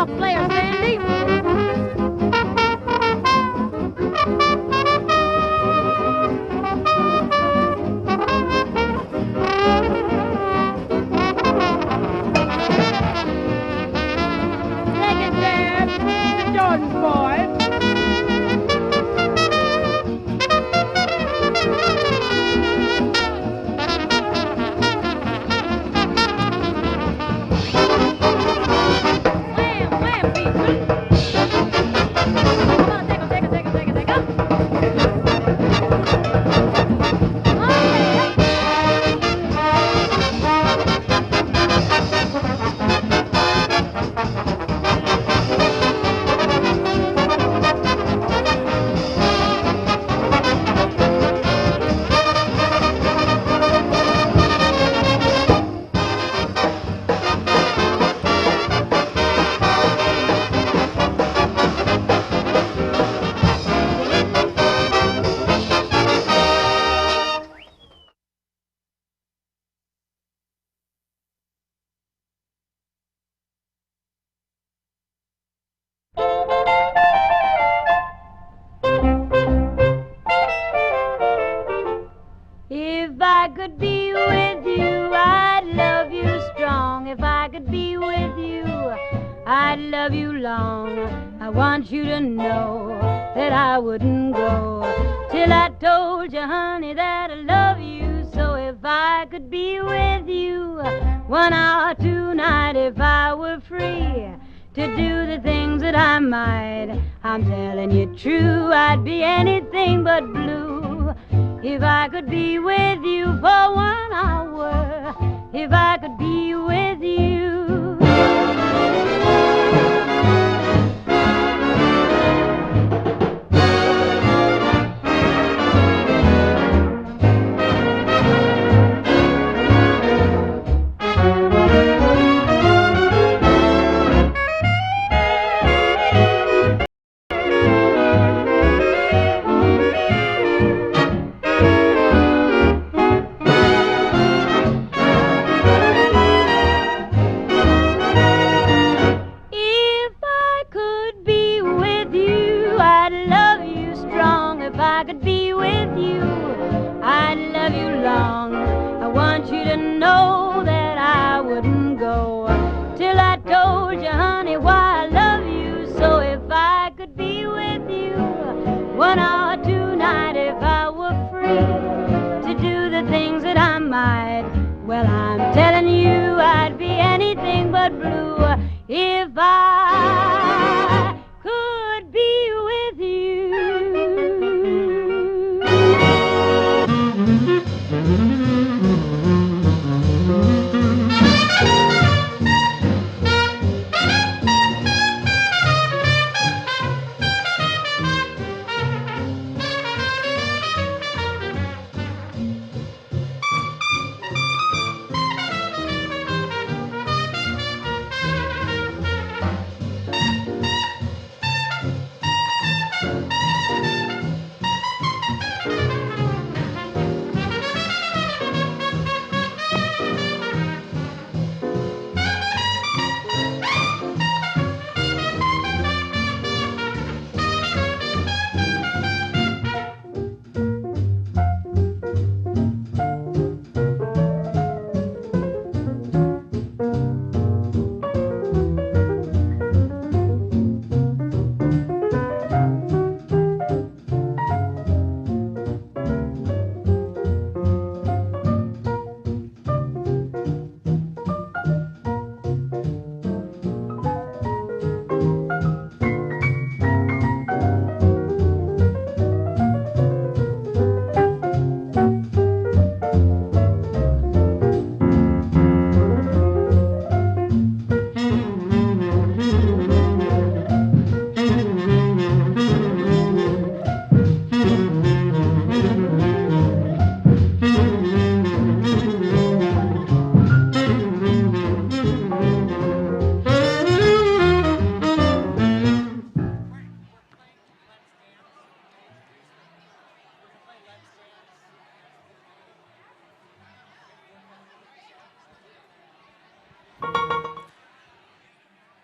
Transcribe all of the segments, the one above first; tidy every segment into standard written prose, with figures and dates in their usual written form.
off, player Sandy. Second jab, the Jordan's boy. If I could be with you, I'd love you strong. If I could be with you, I'd love you long. I want you to know that I wouldn't go till I told you, honey, that I love you. So if I could be with you 1 hour tonight, if I were free to do the things that I might, I'm telling you true, I'd be anything but blue. If I could be with you for 1 hour, if I could be with you. Well, I'm telling you, I'd be anything but blue if I could be with you.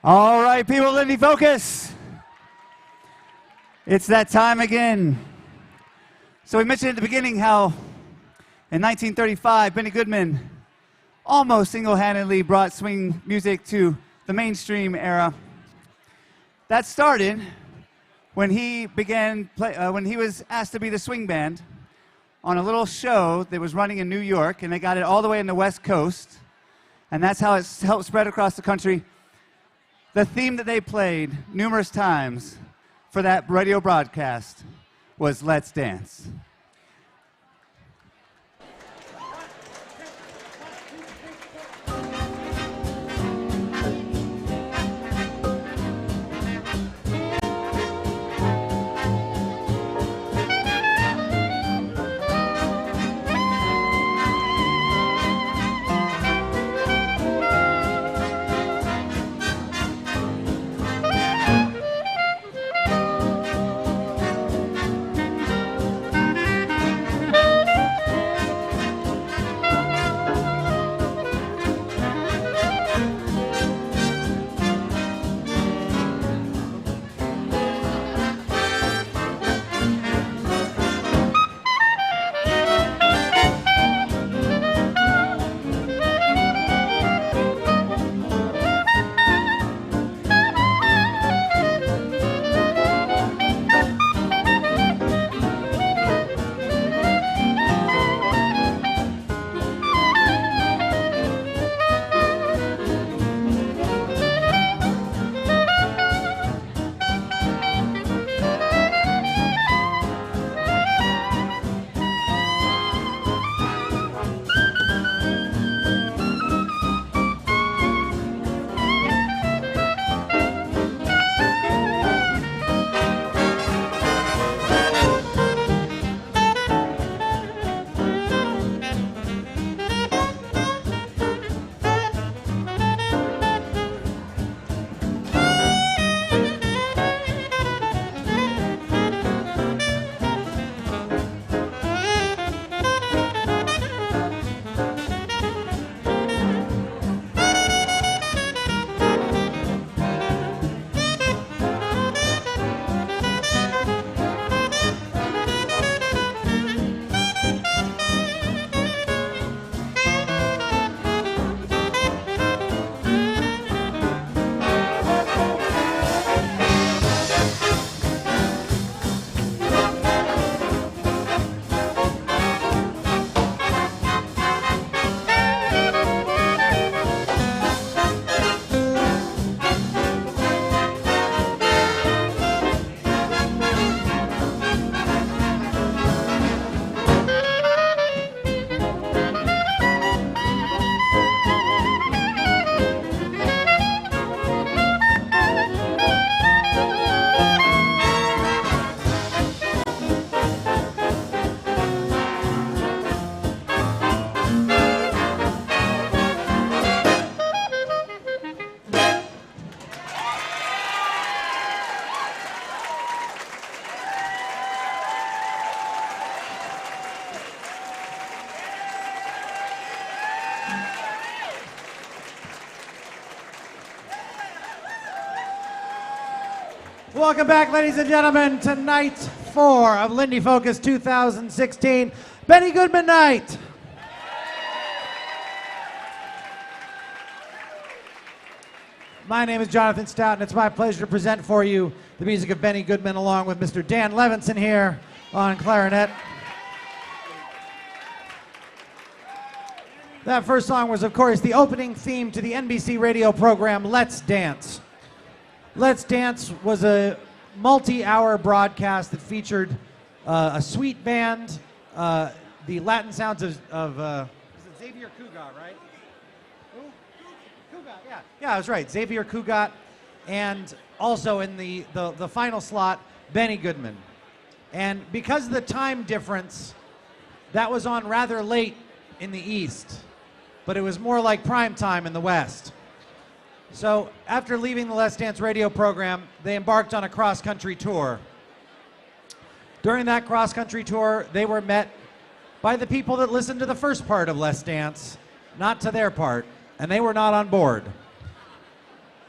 All right, people, Lindy, focus. It's that time again. So we mentioned at the beginning how in 1935, Benny Goodman almost single-handedly brought swing music to the mainstream era. That started when he when he was asked to be the swing band on a little show that was running in New York, and they got it all the way in the West Coast, and that's how it helped spread across the country. The theme that they played numerous times for that radio broadcast was Let's Dance. Welcome back, ladies and gentlemen, to night 4 of Lindy Focus 2016, Benny Goodman Night. My name is Jonathan Stout, and it's my pleasure to present for you the music of Benny Goodman along with Mr. Dan Levinson here on clarinet. That first song was, of course, the opening theme to the NBC radio program Let's Dance. Let's Dance was a multi-hour broadcast that featured a sweet band, the Latin sounds of is it Xavier Cugat, right? Who? Cugat, yeah. Yeah, I was right. Xavier Cugat, and also in the final slot, Benny Goodman. And because of the time difference, that was on rather late in the East, but it was more like prime time in the West. So after leaving the Let's Dance radio program, they embarked on a cross-country tour. During that cross-country tour, they were met by the people that listened to the first part of Let's Dance, not to their part, and they were not on board.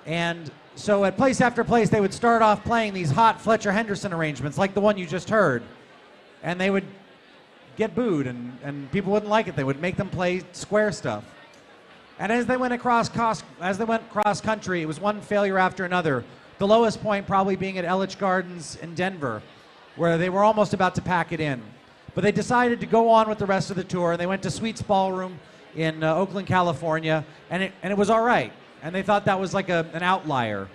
And so at place after place, they would start off playing these hot Fletcher Henderson arrangements, like the one you just heard. And they would get booed, and people wouldn't like it. They would make them play square stuff. And as they went cross country, it was one failure after another. The lowest point probably being at Ellich Gardens in Denver, where they were almost about to pack it in. But they decided to go on with the rest of the tour, and they went to Sweet's Ballroom in Oakland, California, and it was all right. And they thought that was like an outlier.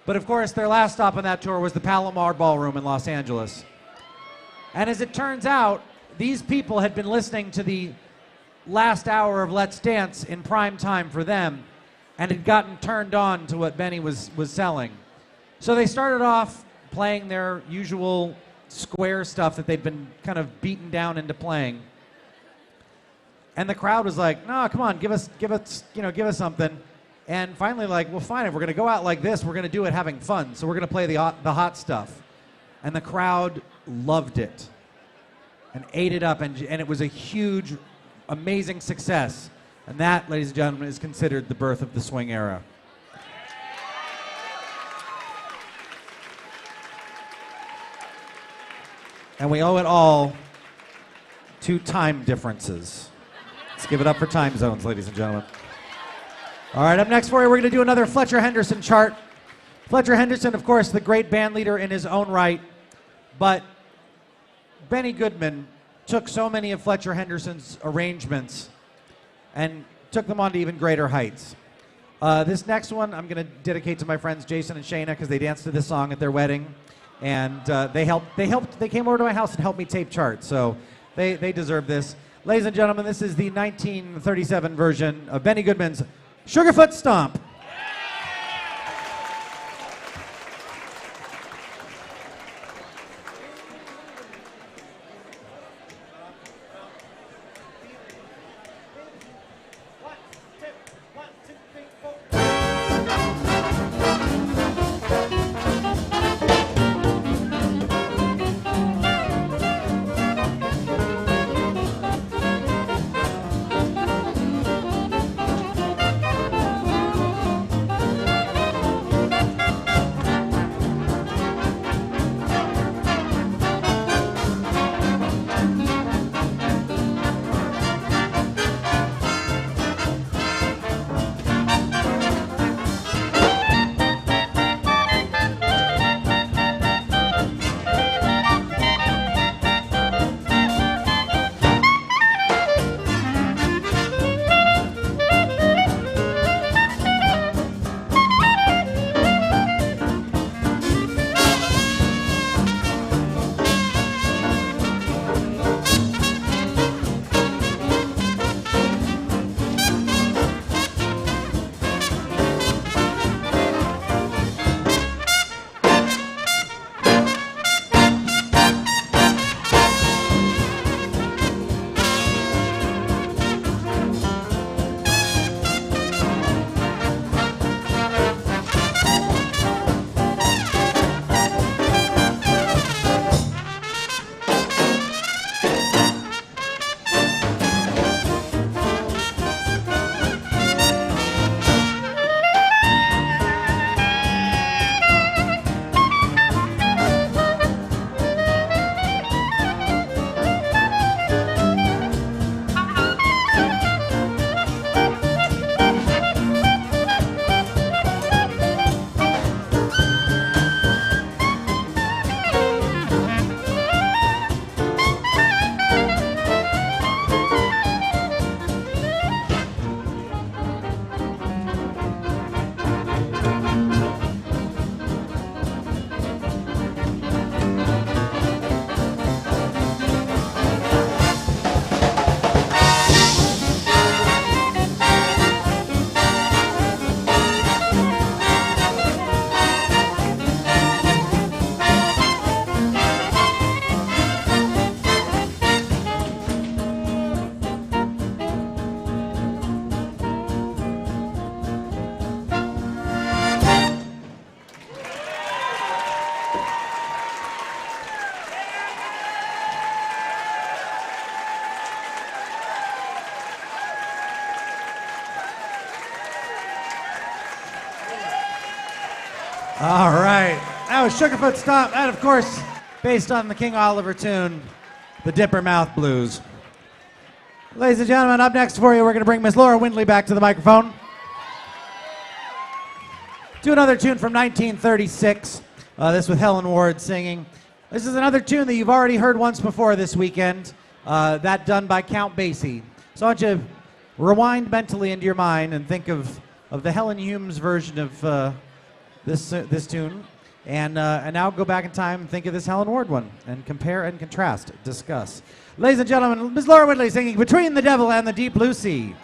But of course, their last stop on that tour was the Palomar Ballroom in Los Angeles. And as it turns out, these people had been listening to the last hour of Let's Dance in prime time for them, and had gotten turned on to what Benny was selling. So they started off playing their usual square stuff that they'd been kind of beaten down into playing. And the crowd was like, no, come on, give us something. And finally, like, well, fine, if we're gonna go out like this, we're gonna do it having fun. So we're gonna play the hot stuff. And the crowd loved it and ate it up, and it was a huge, amazing success. And that, ladies and gentlemen, is considered the birth of the swing era. And we owe it all to time differences. Let's give it up for time zones, ladies and gentlemen. All right, up next for you, we're going to do another Fletcher Henderson chart. Fletcher Henderson, of course, the great band leader in his own right, but Benny Goodman took so many of Fletcher Henderson's arrangements and took them on to even greater heights. This next one I'm going to dedicate to my friends Jason and Shayna, because they danced to this song at their wedding, and they came over to my house and helped me tape charts, so they deserve this. Ladies and gentlemen, this is the 1937 version of Benny Goodman's Sugarfoot Stomp. All right. That was Sugarfoot Stomp. And of course, based on the King Oliver tune, the Dipper Mouth Blues. Ladies and gentlemen, up next for you, we're going to bring Miss Laura Windley back to the microphone. Do another tune from 1936. This with Helen Ward singing. This is another tune that you've already heard once before this weekend. That done by Count Basie. So I want you to rewind mentally into your mind and think of the Helen Humes version of this tune. And now go back in time and think of this Helen Ward one. And compare and contrast. Discuss. Ladies and gentlemen, Ms. Laura Windley singing Between the Devil and the Deep Blue Sea.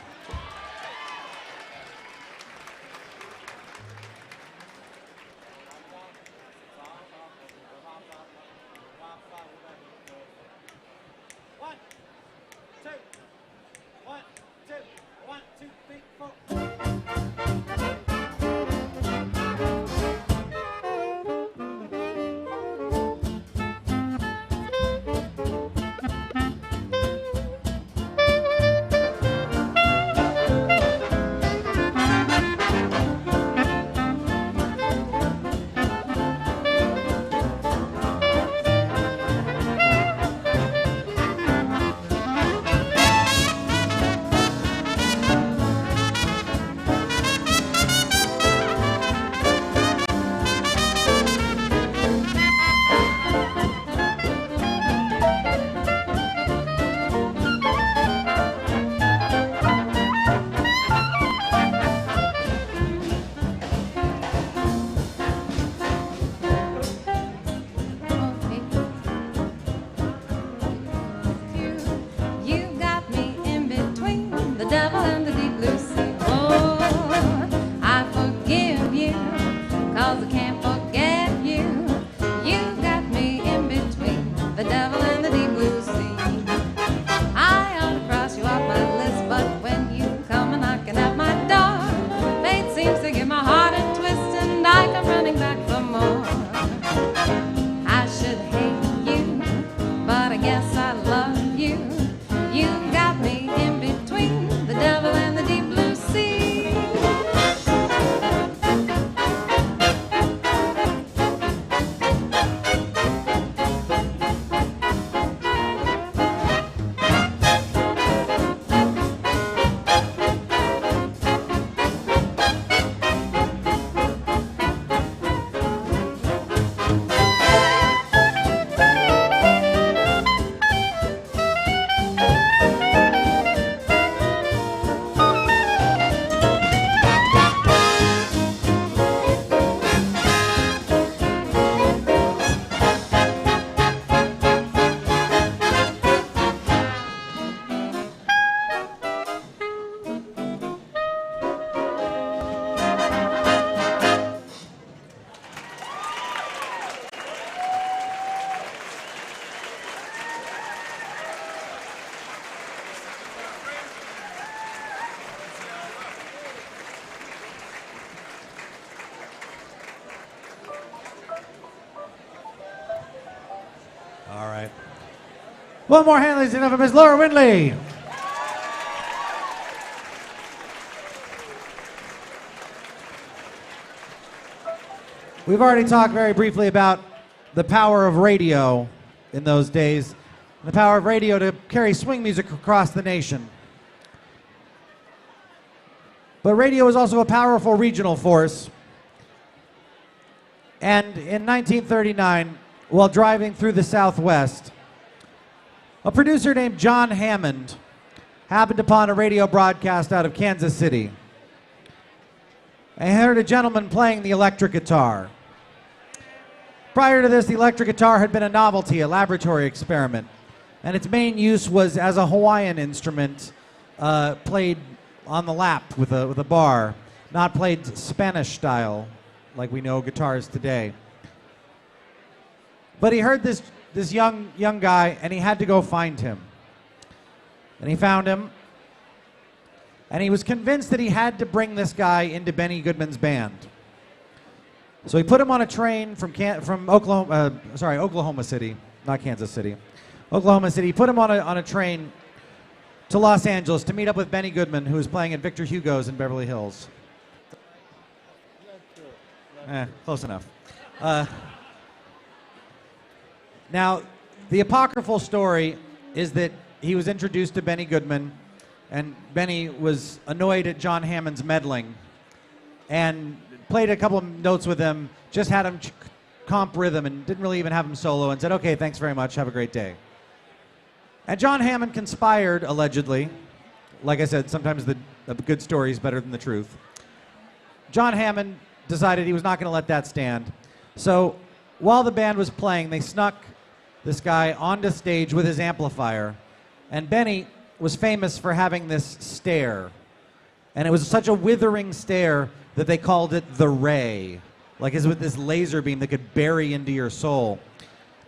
One more hand, ladies and gentlemen, Ms. Laura Windley. We've already talked very briefly about the power of radio in those days, the power of radio to carry swing music across the nation. But radio is also a powerful regional force. And in 1939, while driving through the Southwest, a producer named John Hammond happened upon a radio broadcast out of Kansas City. I heard a gentleman playing the electric guitar. Prior to this, the electric guitar had been a novelty, a laboratory experiment, and its main use was as a Hawaiian instrument played on the lap with a bar, not played Spanish style like we know guitars today. But he heard this young guy, and he had to go find him. And he found him, and he was convinced that he had to bring this guy into Benny Goodman's band. So he put him on a train from Oklahoma City, not Kansas City, Oklahoma City. He put him on a train to Los Angeles to meet up with Benny Goodman, who was playing at Victor Hugo's in Beverly Hills. Close enough. Now, the apocryphal story is that he was introduced to Benny Goodman, and Benny was annoyed at John Hammond's meddling, and played a couple of notes with him, just had him comp rhythm, and didn't really even have him solo, and said, okay, thanks very much, have a great day. And John Hammond conspired, allegedly. Like I said, sometimes the good story is better than the truth. John Hammond decided he was not going to let that stand. So while the band was playing, they snuck this guy onto stage with his amplifier. And Benny was famous for having this stare. And it was such a withering stare that they called it the ray. Like it's with this laser beam that could bury into your soul.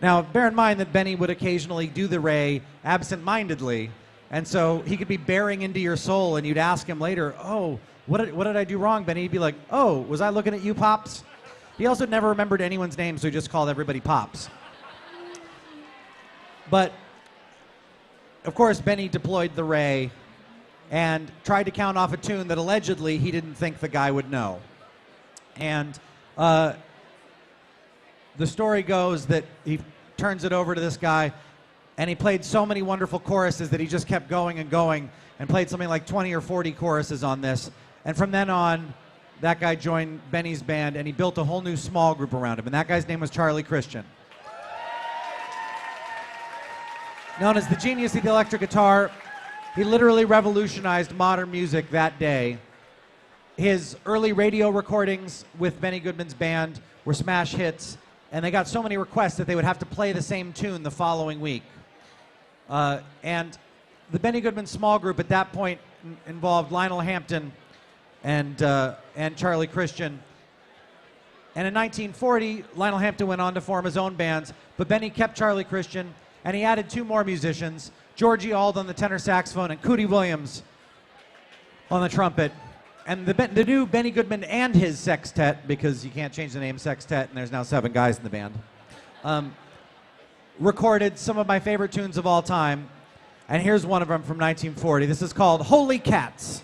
Now, bear in mind that Benny would occasionally do the ray absent-mindedly. And so he could be bearing into your soul, and you'd ask him later, oh, what did I do wrong, Benny? He'd be like, oh, was I looking at you, Pops? He also never remembered anyone's name, so he just called everybody Pops. But, of course, Benny deployed the ray and tried to count off a tune that allegedly he didn't think the guy would know. And the story goes that he turns it over to this guy, and he played so many wonderful choruses that he just kept going and going, and played something like 20 or 40 choruses on this. And from then on, that guy joined Benny's band, and he built a whole new small group around him. And that guy's name was Charlie Christian. Known as the genius of the electric guitar, he literally revolutionized modern music that day. His early radio recordings with Benny Goodman's band were smash hits, and they got so many requests that they would have to play the same tune the following week. And the Benny Goodman small group at that point involved Lionel Hampton and Charlie Christian. And in 1940, Lionel Hampton went on to form his own bands, but Benny kept Charlie Christian, and he added two more musicians, Georgie Auld on the tenor saxophone and Goody Williams on the trumpet. And the new Benny Goodman and his Sextet, because you can't change the name Sextet, and there's now 7 guys in the band, recorded some of my favorite tunes of all time. And here's one of them from 1940. This is called Holy Cats.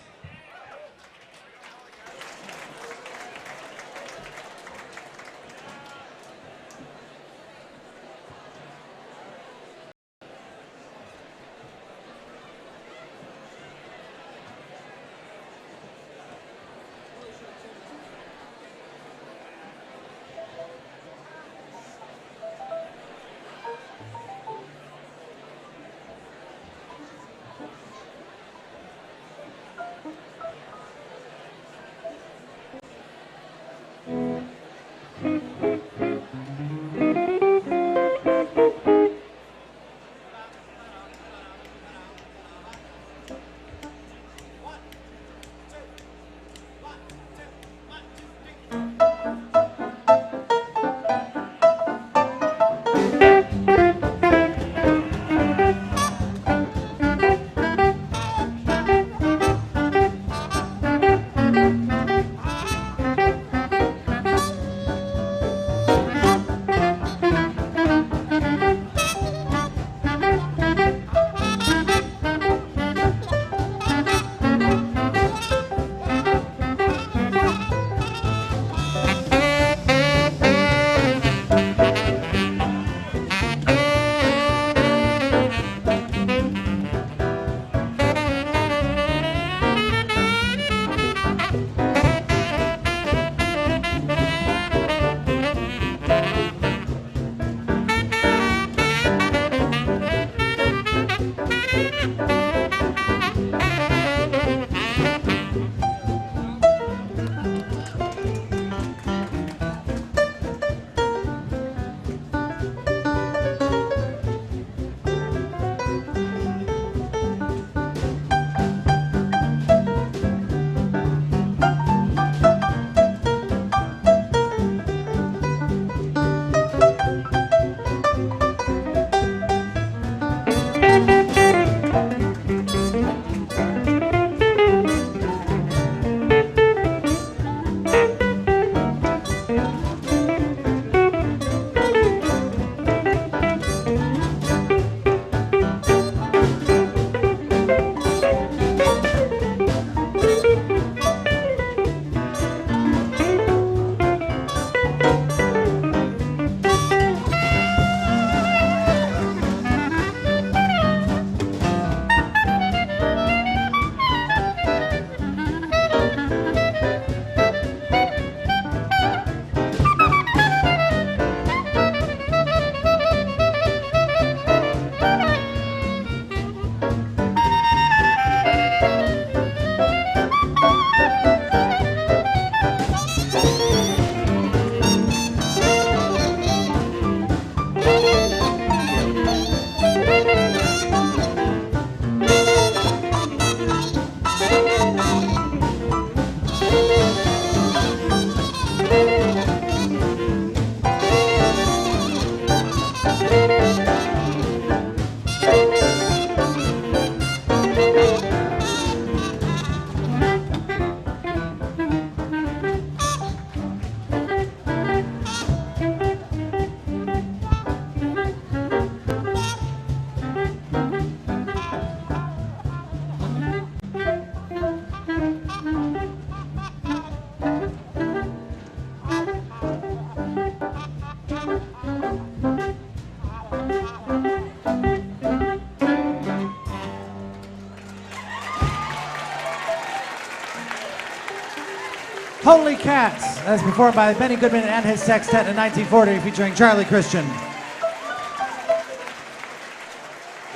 Cats, as performed by Benny Goodman and his Sextet in 1940, featuring Charlie Christian.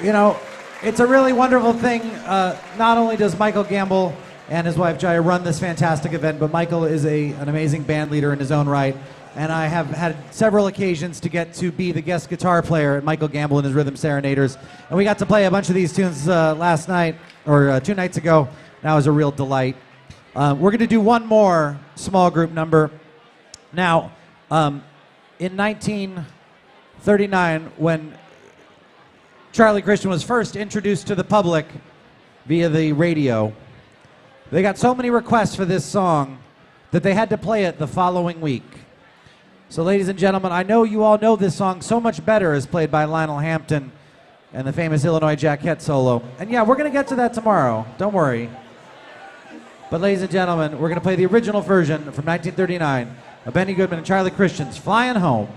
You know, it's a really wonderful thing. Not only does Michael Gamble and his wife Jaya run this fantastic event, but Michael is an amazing band leader in his own right. And I have had several occasions to get to be the guest guitar player at Michael Gamble and his Rhythm Serenaders. And we got to play a bunch of these tunes last night, or 2 nights ago. That was a real delight. We're going to do one more small group number. Now, in 1939, when Charlie Christian was first introduced to the public via the radio, they got so many requests for this song that they had to play it the following week. So ladies and gentlemen, I know you all know this song so much better as played by Lionel Hampton and the famous Illinois Jackette solo. And yeah, we're going to get to that tomorrow. Don't worry. But ladies and gentlemen, we're going to play the original version from 1939 of Benny Goodman and Charlie Christian's Flying Home.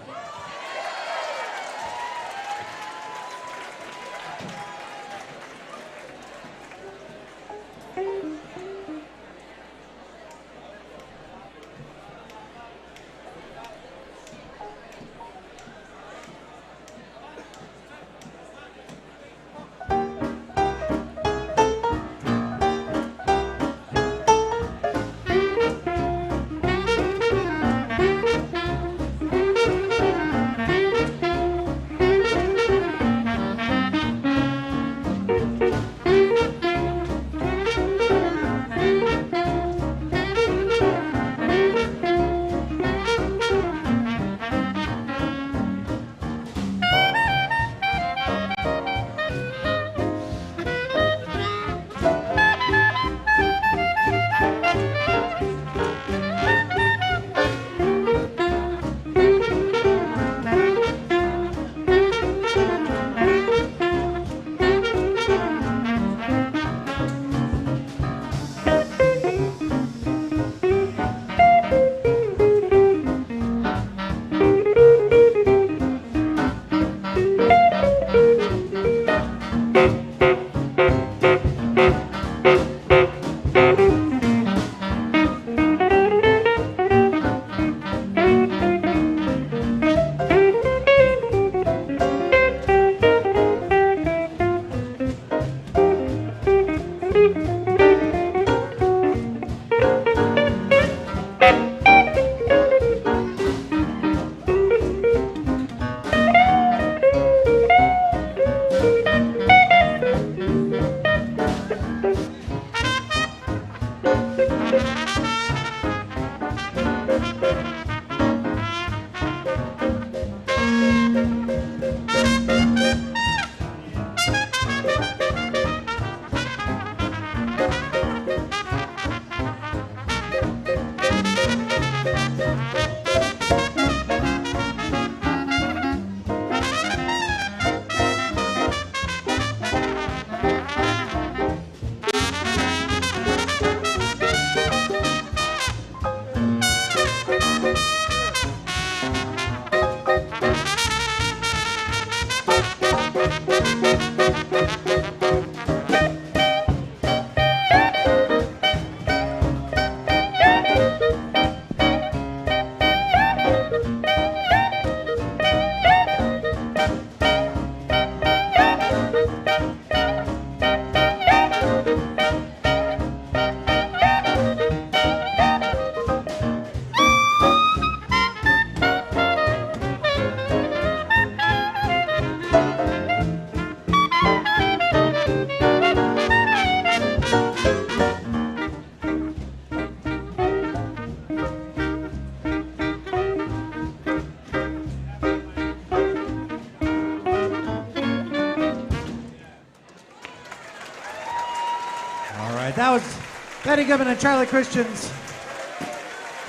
That was Benny Goodman and Charlie Christian's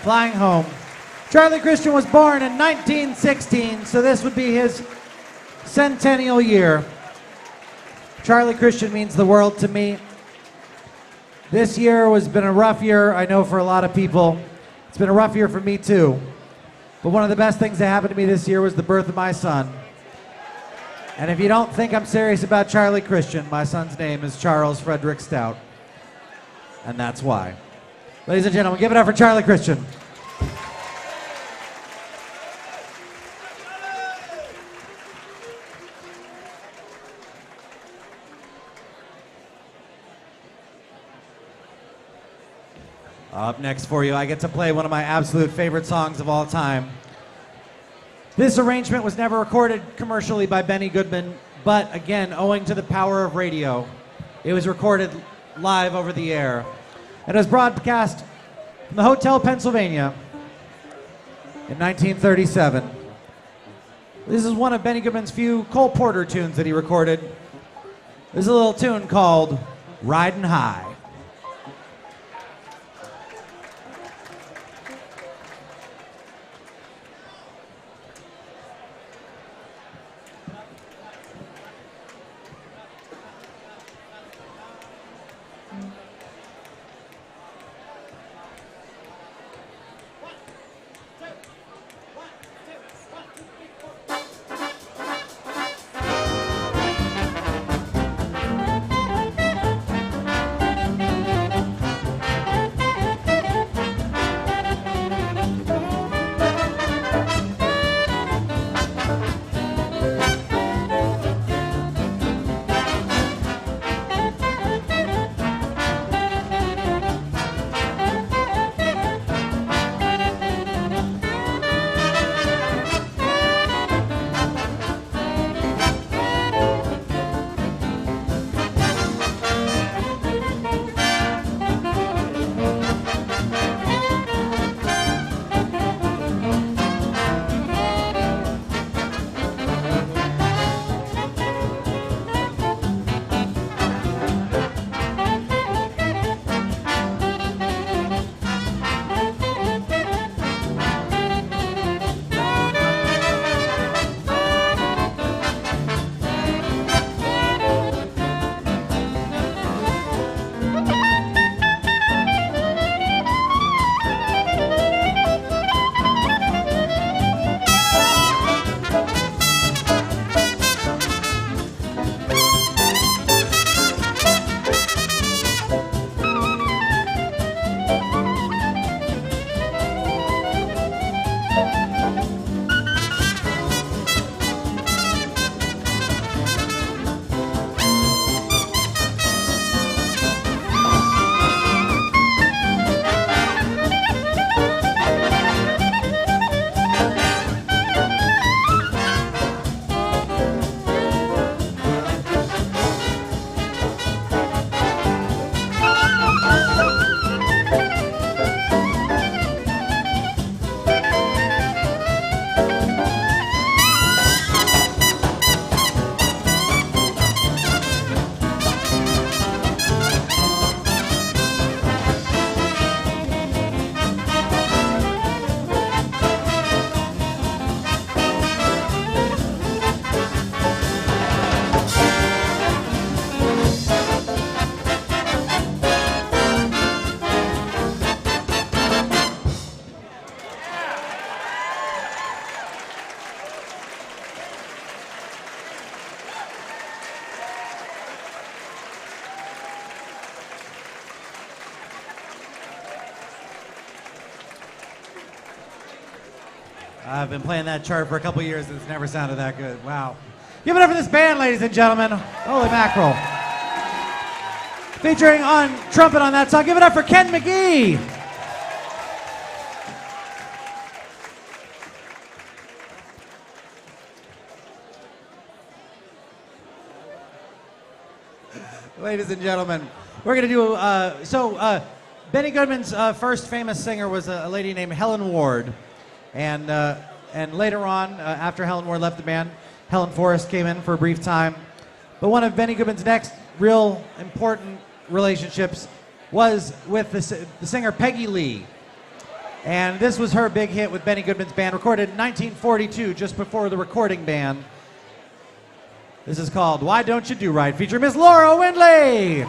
Flying Home. Charlie Christian was born in 1916, so this would be his centennial year. Charlie Christian means the world to me. This year has been a rough year, I know, for a lot of people. It's been a rough year for me too. But one of the best things that happened to me this year was the birth of my son. And if you don't think I'm serious about Charlie Christian, my son's name is Charles Frederick Stout. And that's why. Ladies and gentlemen, give it up for Charlie Christian. Up next for you, I get to play one of my absolute favorite songs of all time. This arrangement was never recorded commercially by Benny Goodman, but again, owing to the power of radio, it was recorded live over the air. And it was broadcast from the Hotel Pennsylvania in 1937. This is one of Benny Goodman's few Cole Porter tunes that he recorded. This is a little tune called Ridin' High. I've been playing that chart for a couple years and it's never sounded that good. Wow. Give it up for this band, ladies and gentlemen. Holy mackerel. Featuring on trumpet on that song, give it up for Ken McGee. Ladies and gentlemen, we're going to do, Benny Goodman's first famous singer was a lady named Helen Ward. And later on, after Helen Ward left the band, Helen Forrest came in for a brief time. But one of Benny Goodman's next real important relationships was with the singer Peggy Lee. And this was her big hit with Benny Goodman's band, recorded in 1942, just before the recording ban. This is called Why Don't You Do Right, featuring Miss Laura Windley.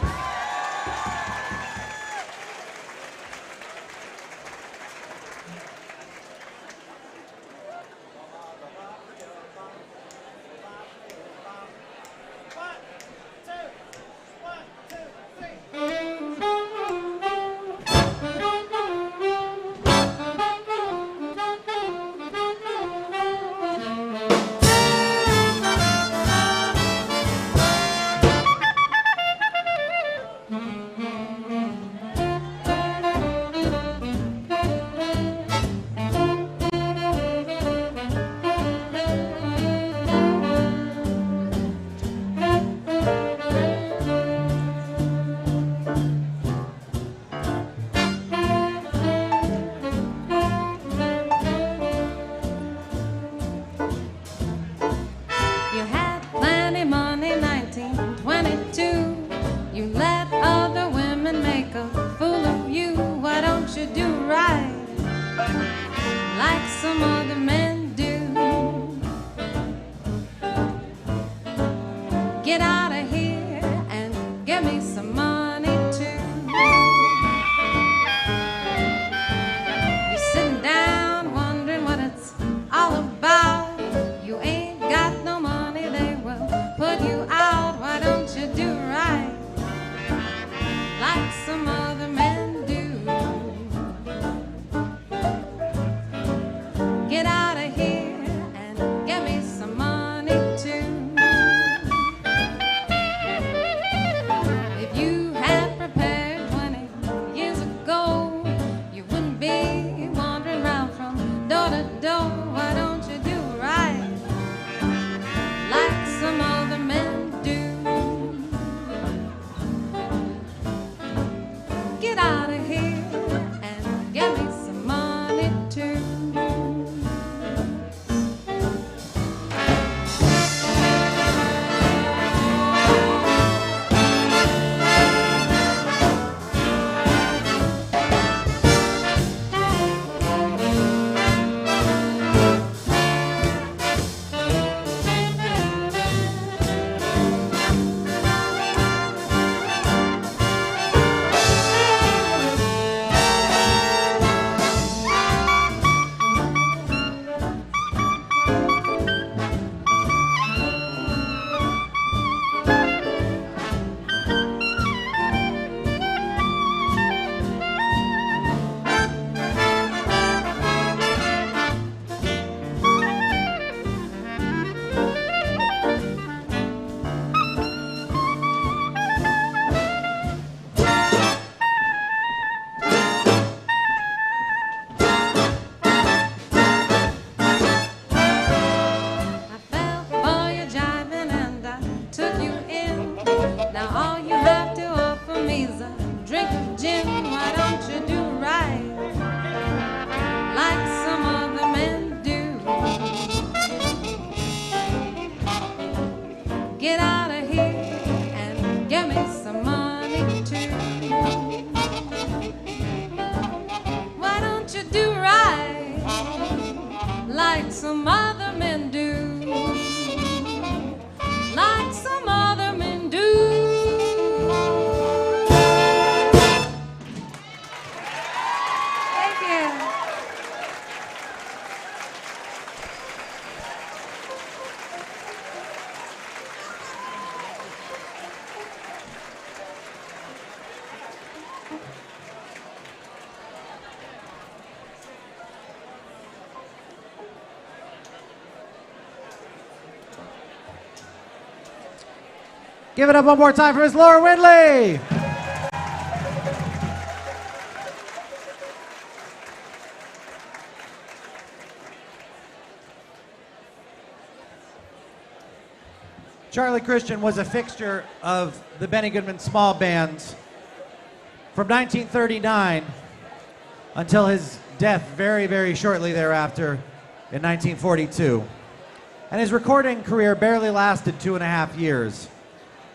Get out of here and give me some money too. You're sitting down wondering what it's all about. You ain't got no money, they will put you out. Why don't you do right like some other men do? Get out of here and give me some money too. If you had prepared 20 years ago, you wouldn't be wandering around from door to door. Why don't you do right like some other men do? Get out of here and give me some money too. I fell for your jiving and I took you in. Now all you have to offer me is a drink of gin. Why don't you do right like some other men do? Get out of here and give me some money too. Why don't you do right like some other men do? Like some other men do. Thank you. Give it up one more time for Miss Laura Windley. Charlie Christian was a fixture of the Benny Goodman small bands from 1939 until his death very, very shortly thereafter in 1942. And his recording career barely lasted 2.5 years.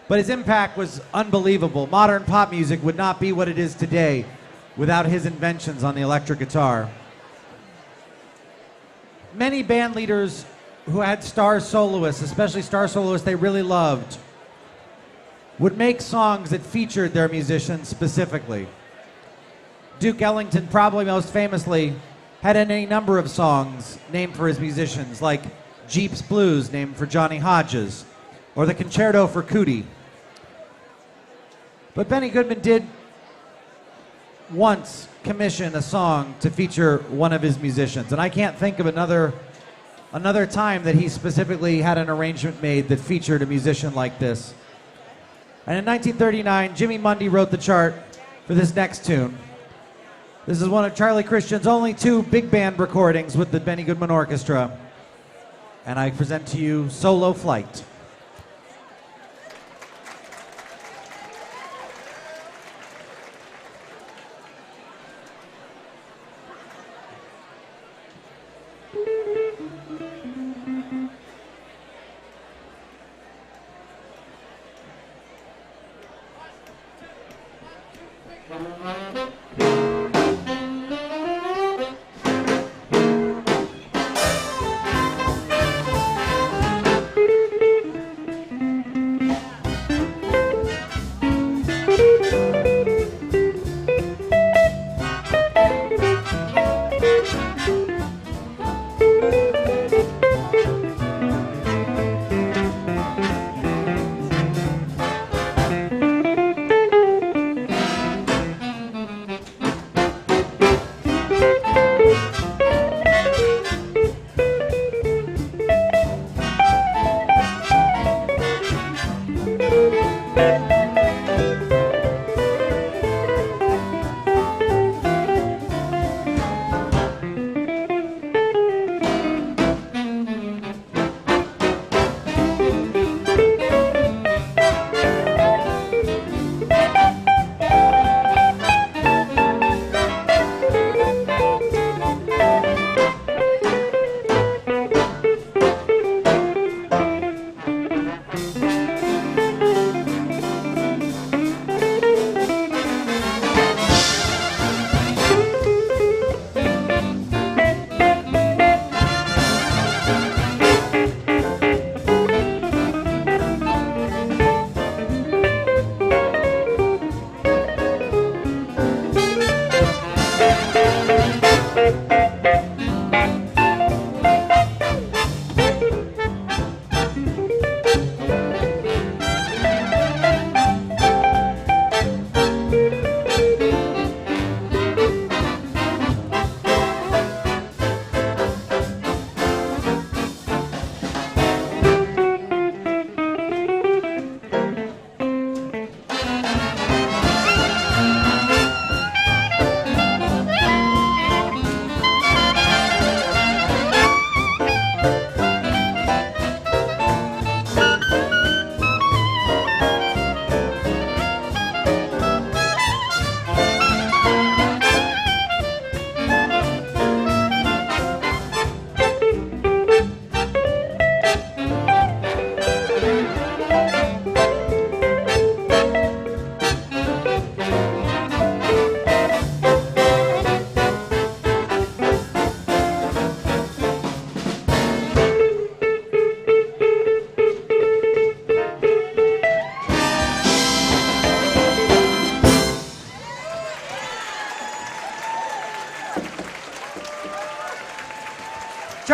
But his impact was unbelievable. Modern pop music would not be what it is today without his inventions on the electric guitar. Many band leaders who had star soloists, especially star soloists they really loved, would make songs that featured their musicians specifically. Duke Ellington, probably most famously, had any number of songs named for his musicians, like Jeep's Blues, named for Johnny Hodges, or the Concerto for Goody. But Benny Goodman did once commission a song to feature one of his musicians, and I can't think of another time that he specifically had an arrangement made that featured a musician like this. And in 1939, Jimmy Mundy wrote the chart for this next tune. This is one of Charlie Christian's only 2 big band recordings with the Benny Goodman Orchestra. And I present to you Solo Flight.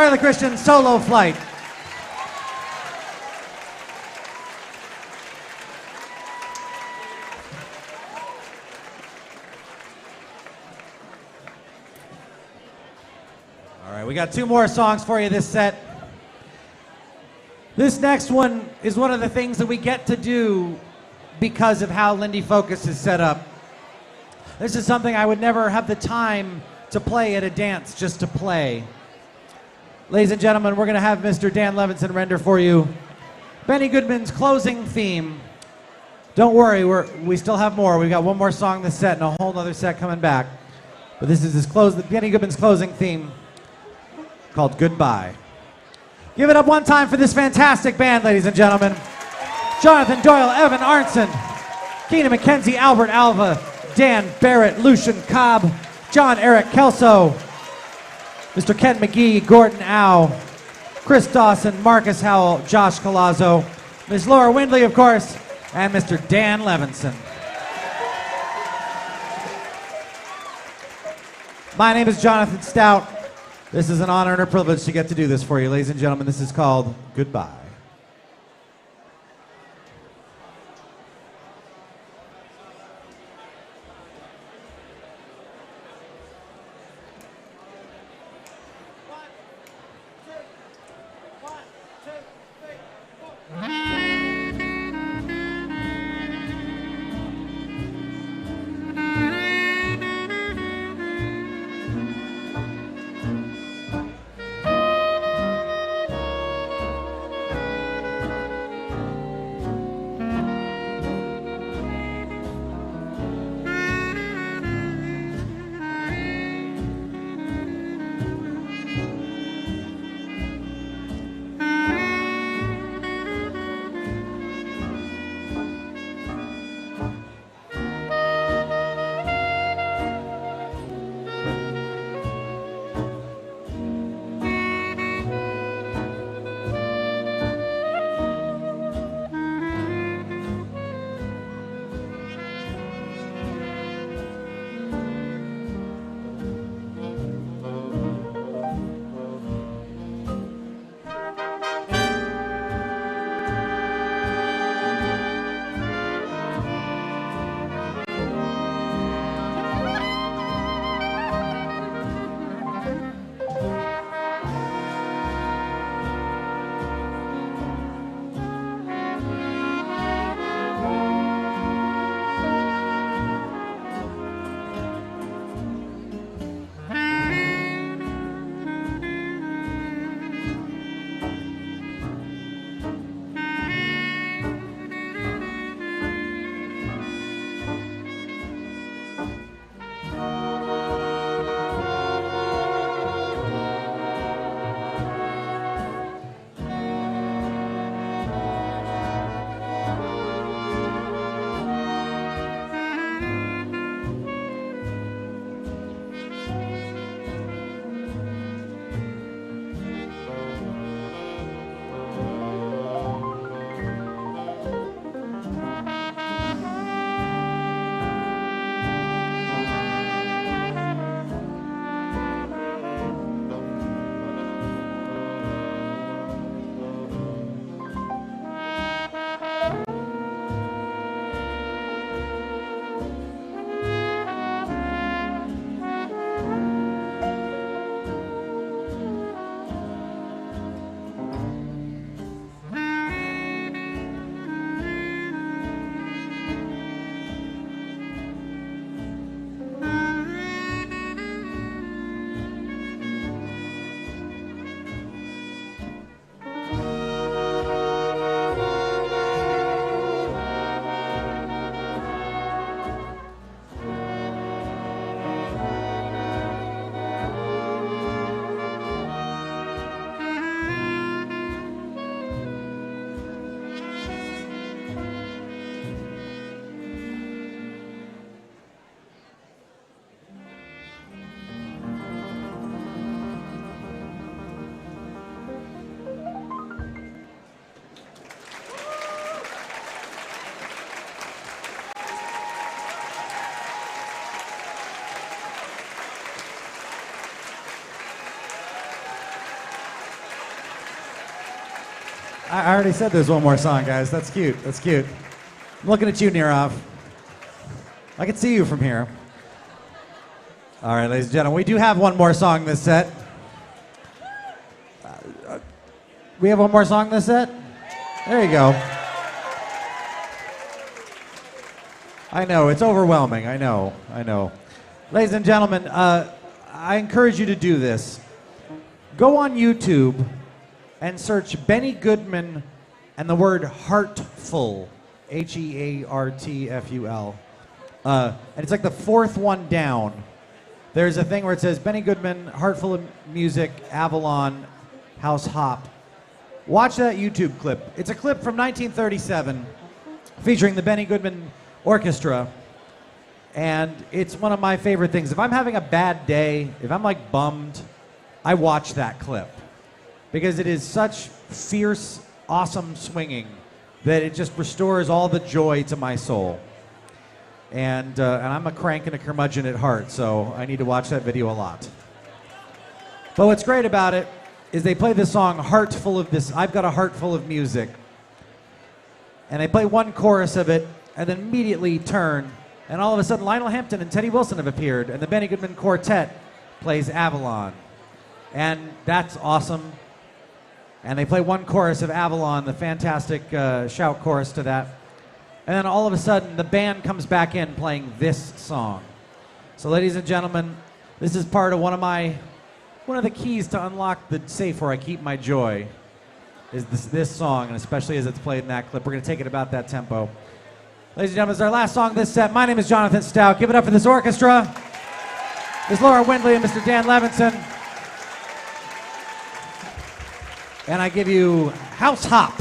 Charlie Christian, Solo Flight. All right, we got 2 more songs for you this set. This next one is one of the things that we get to do because of how Lindy Focus is set up. This is something I would never have the time to play at a dance just to play. Ladies and gentlemen, we're going to have Mr. Dan Levinson render for you Benny Goodman's closing theme. Don't worry, we still have more. We've got one more song this set and a whole other set coming back. But this is Benny Goodman's closing theme called Goodbye. Give it up one time for this fantastic band, ladies and gentlemen. Jonathan Doyle, Evan Arnson, Keenan McKenzie, Albert Alva, Dan Barrett, Lucian Cobb, John Eric Kelso, Mr. Ken McGee, Gordon Au, Chris Dawson, Marcus Howell, Josh Colazzo, Ms. Laura Windley, of course, and Mr. Dan Levinson. My name is Jonathan Stout. This is an honor and a privilege to get to do this for you, ladies and gentlemen. This is called Goodbye. I already said there's one more song, guys. That's cute. That's cute. I'm looking at you, Nirov. I can see you from here. All right, ladies and gentlemen, we do have one more song this set. We have one more song this set? There you go. I know, it's overwhelming. I know. Ladies and gentlemen, I encourage you to do this. Go on YouTube and search Benny Goodman and the word Heartful, Heartful. And it's like the fourth one down. There's a thing where it says Benny Goodman, Heartful of Music, Avalon, House Hop. Watch that YouTube clip. It's a clip from 1937 featuring the Benny Goodman Orchestra. And it's one of my favorite things. If I'm having a bad day, if I'm like bummed, I watch that clip. Because it is such fierce, awesome swinging that it just restores all the joy to my soul. And I'm a crank and a curmudgeon at heart, so I need to watch that video a lot. But what's great about it is they play this song, I've Got a Heart Full of Music. And they play one chorus of it, and then immediately turn, and all of a sudden Lionel Hampton and Teddy Wilson have appeared, and the Benny Goodman Quartet plays Avalon. And that's awesome. And they play one chorus of Avalon, the fantastic shout chorus to that. And then all of a sudden, the band comes back in playing this song. So ladies and gentlemen, this is part of one of the keys to unlock the safe where I keep my joy is this song, and especially as it's played in that clip. We're going to take it about that tempo. Ladies and gentlemen, it's our last song of this set. My name is Jonathan Stout. Give it up for this orchestra. There's Laura Windley and Mr. Dan Levinson. And I give you House Hop.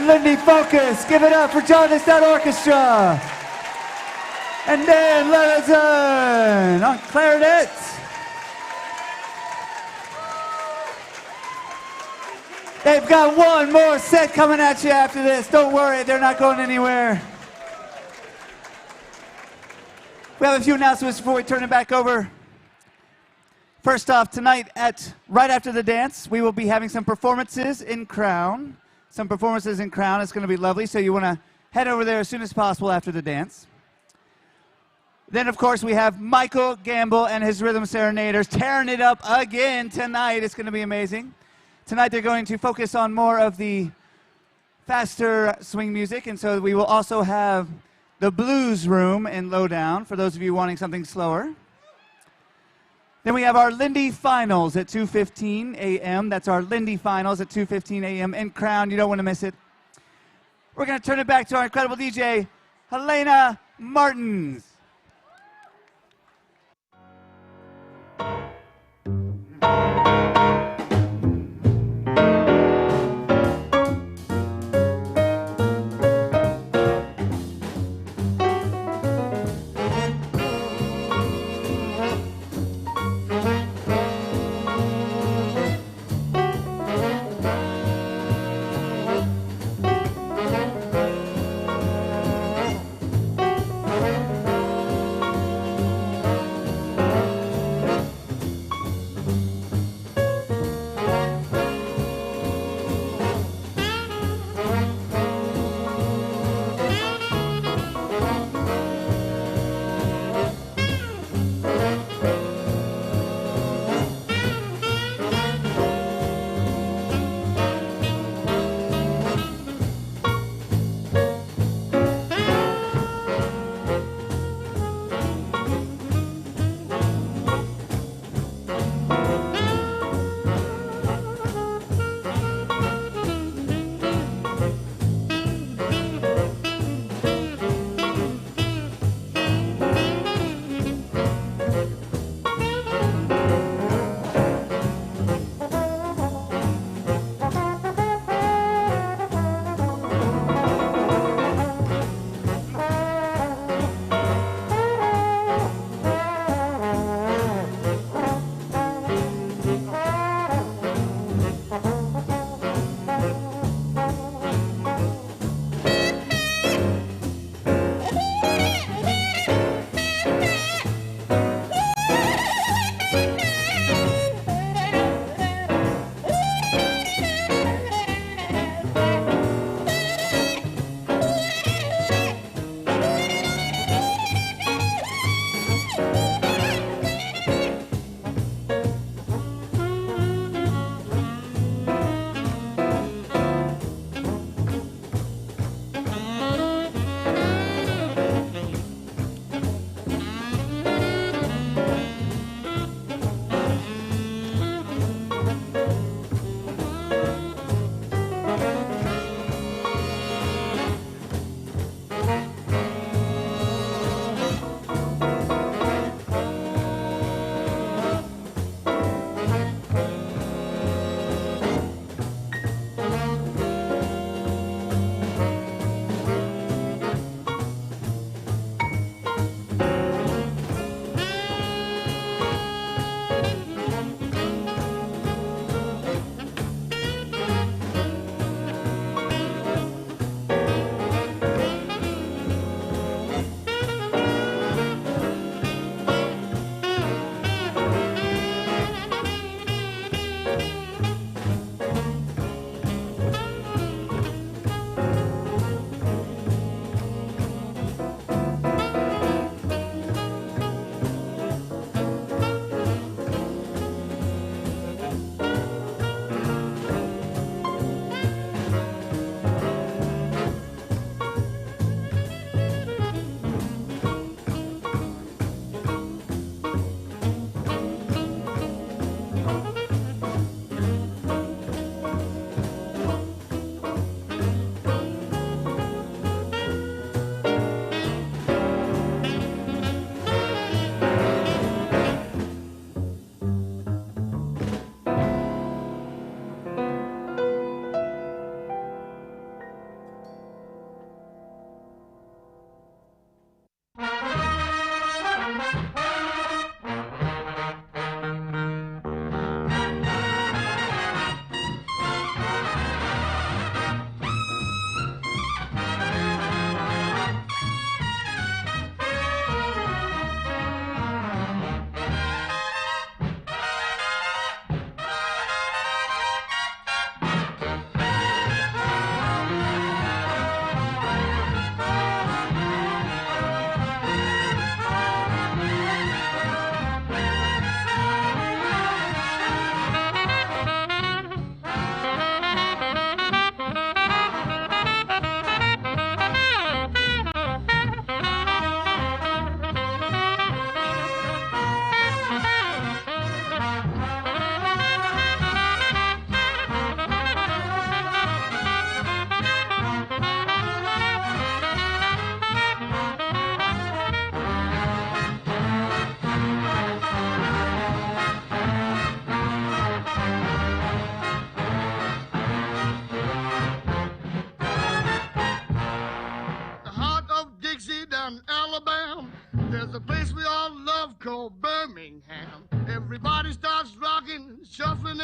Lindy Focus. Give it up for Jonathan Stout Orchestra. And Dan Levinson on clarinet. They've got one more set coming at you after this. Don't worry, they're not going anywhere. We have a few announcements before we turn it back over. First off, tonight right after the dance, we will be having some performances in Crown. It's going to be lovely, so you want to head over there as soon as possible after the dance. Then, of course, we have Michael Gamble and his Rhythm Serenaders tearing it up again tonight. It's going to be amazing. Tonight they're going to focus on more of the faster swing music, and so we will also have the Blues Room in Lowdown for those of you wanting something slower. Then we have our Lindy Finals at 2:15 a.m. That's our Lindy Finals at 2:15 a.m. in Crown. You don't want to miss it. We're going to turn it back to our incredible DJ, Helena Martins.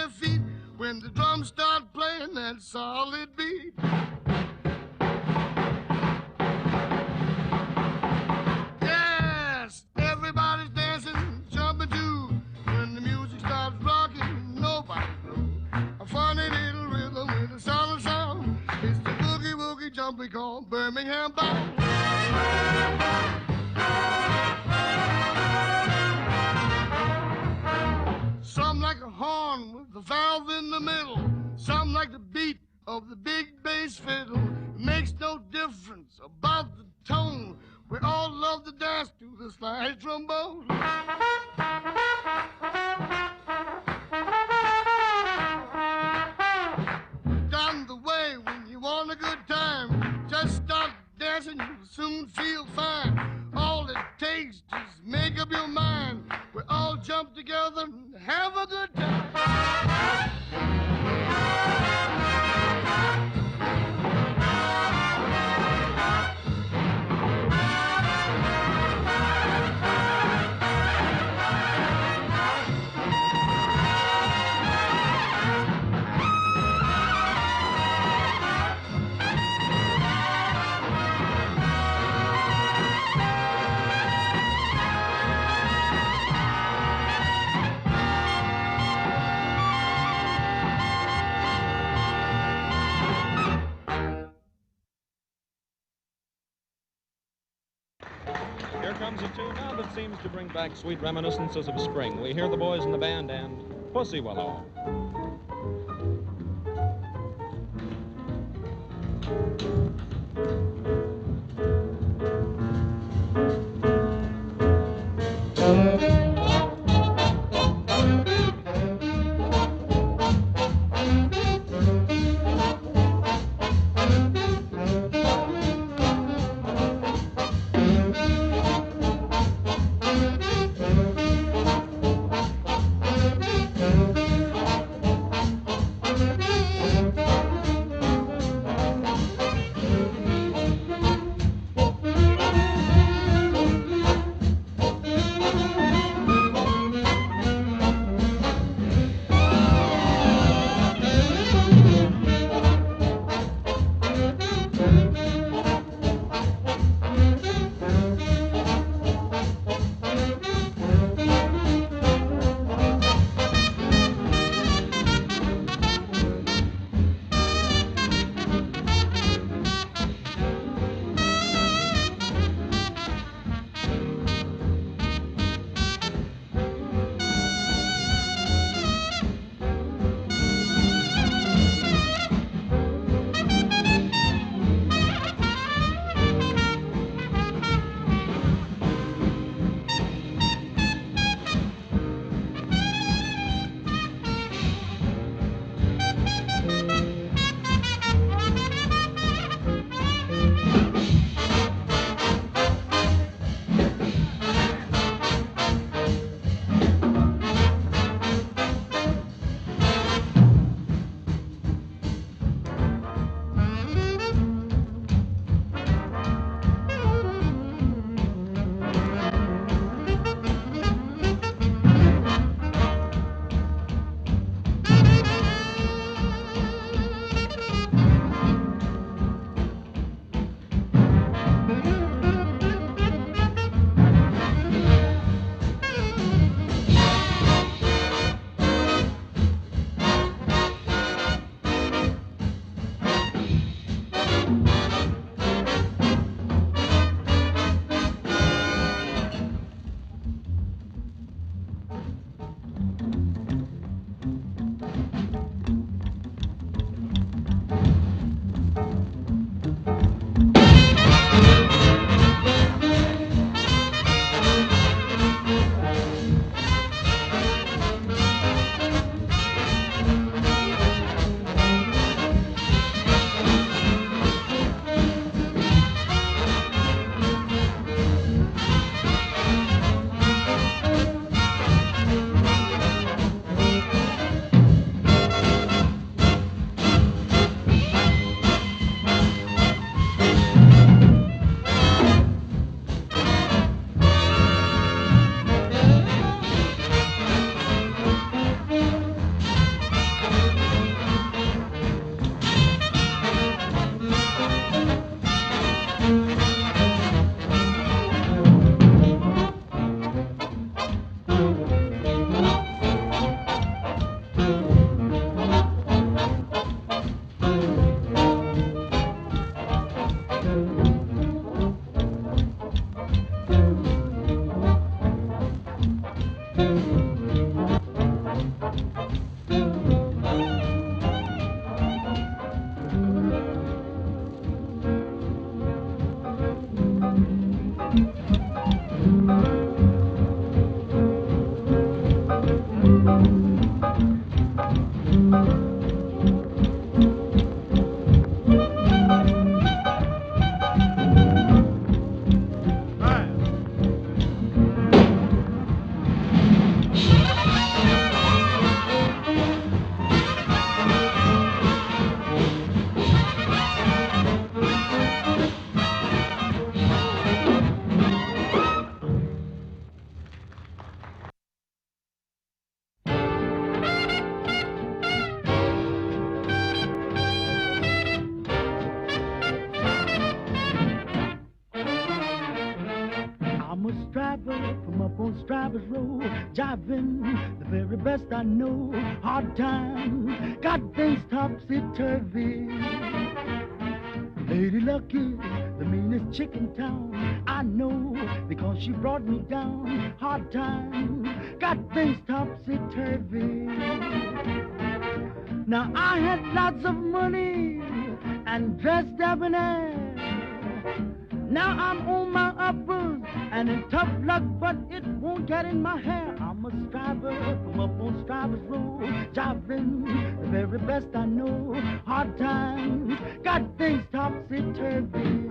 their feet when the drums start playing that solid beat. Yes, everybody's dancing, jumping too. When the music starts rocking, nobody knows. A funny little rhythm with a solid sound. It's the boogie woogie jump we call Birmingham bound. Some like a horn with the valve in the middle. Some like the beat of the big bass fiddle. It makes no difference about the tone. We all love to dance to the slide trombone. Down the way when you want a good time, just start dancing, you'll soon feel fine. All it takes, just make up your mind. We all jump together and have a good time. Here comes a tune now that seems to bring back sweet reminiscences of spring. We hear the boys in the band and Pussy Willow. striver from up on Striver's Road, jiving the very best I know. Hard times got things topsy-turvy. Lady Luck is the meanest chick in town. I know because she brought me down. Hard times got things topsy-turvy. Now I had lots of money and dressed debonair. Now I'm on my uppers and in tough luck, but it won't get in my hair. I'm a striver from up on Striver's Road, jiving the very best I know. Hard times got things topsy-turvy.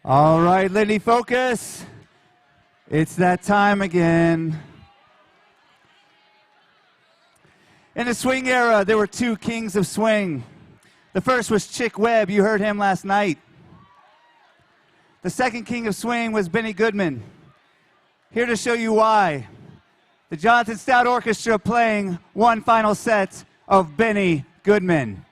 All right, Lindy, focus. It's that time again. In the swing era, there were two kings of swing. The first was Chick Webb. You heard him last night. The second king of swing was Benny Goodman. Here to show you why. The Jonathan Stout Orchestra playing one final set of Benny Goodman.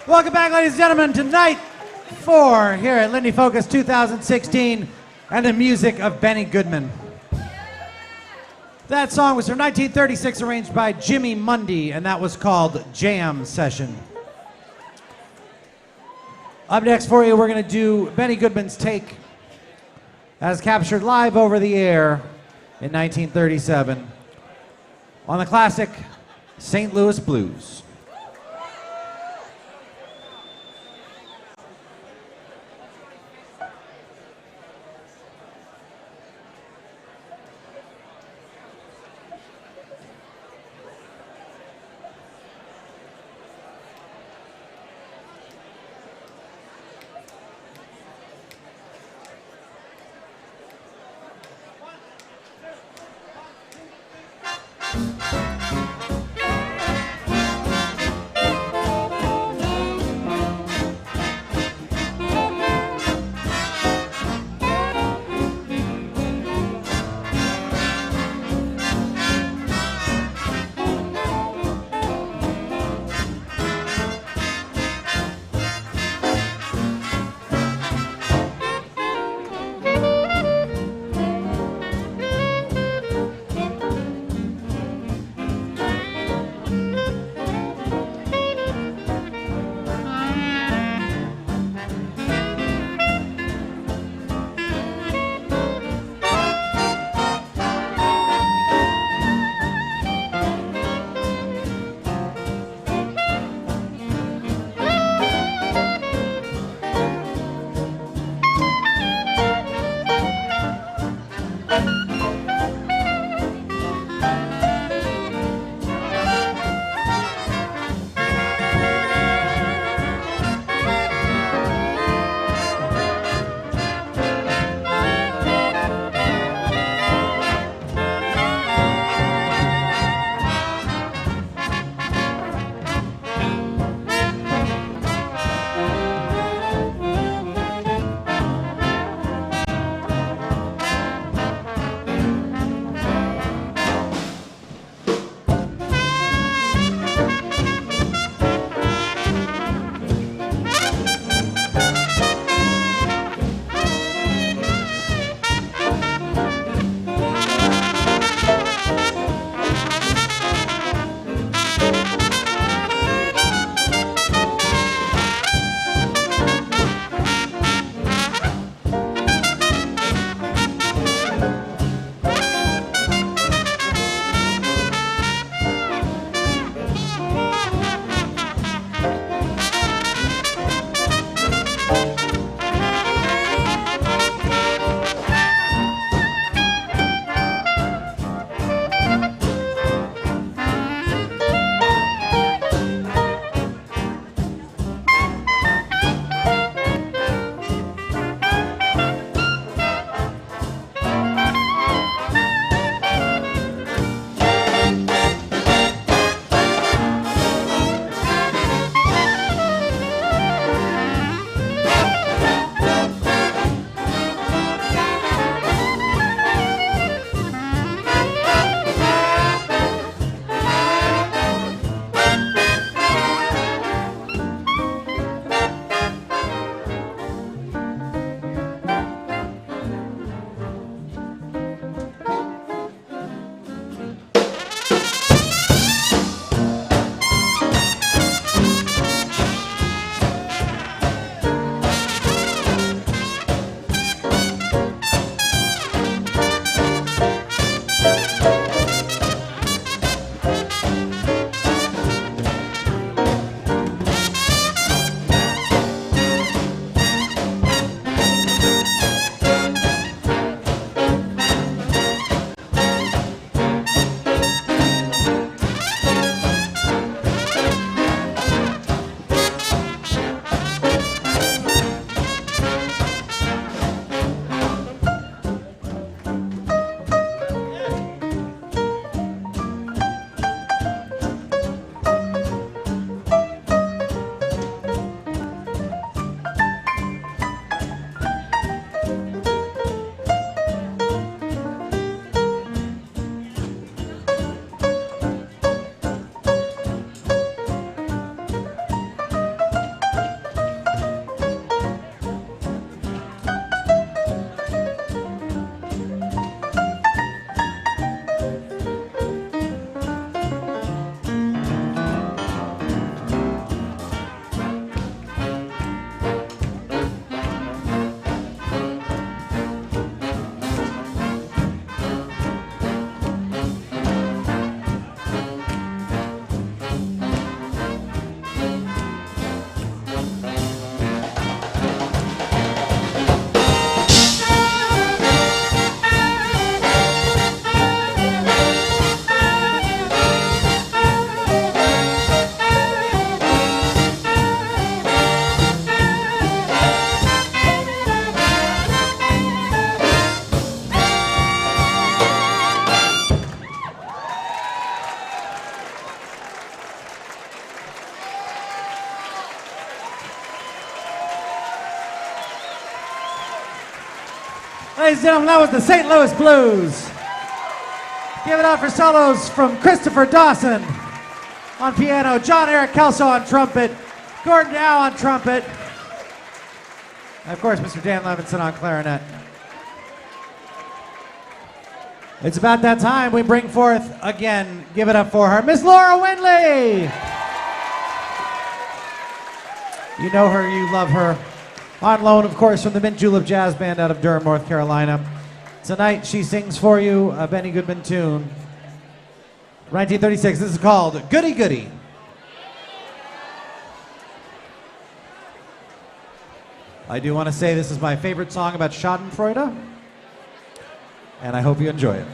Welcome back, ladies and gentlemen, to night 4 here at Lindy Focus 2016 and the music of Benny Goodman. That song was from 1936, arranged by Jimmy Mundy, and that was called Jam Session. Up next for you, we're going to do Benny Goodman's take as captured live over the air in 1937 on the classic St. Louis Blues. Ladies and gentlemen, that was the St. Louis Blues. Give it up for solos from Christopher Dawson on piano, John Eric Kelso on trumpet, Gordon Dow on trumpet, and of course, Mr. Dan Levinson on clarinet. It's about that time we bring forth again, give it up for her, Miss Laura Windley. You know her, you love her. On loan, of course, from the Mint Julep Jazz Band out of Durham, North Carolina. Tonight, she sings for you a Benny Goodman tune. 1936, this is called Goody Goody. I do want to say this is my favorite song about Schadenfreude, and I hope you enjoy it.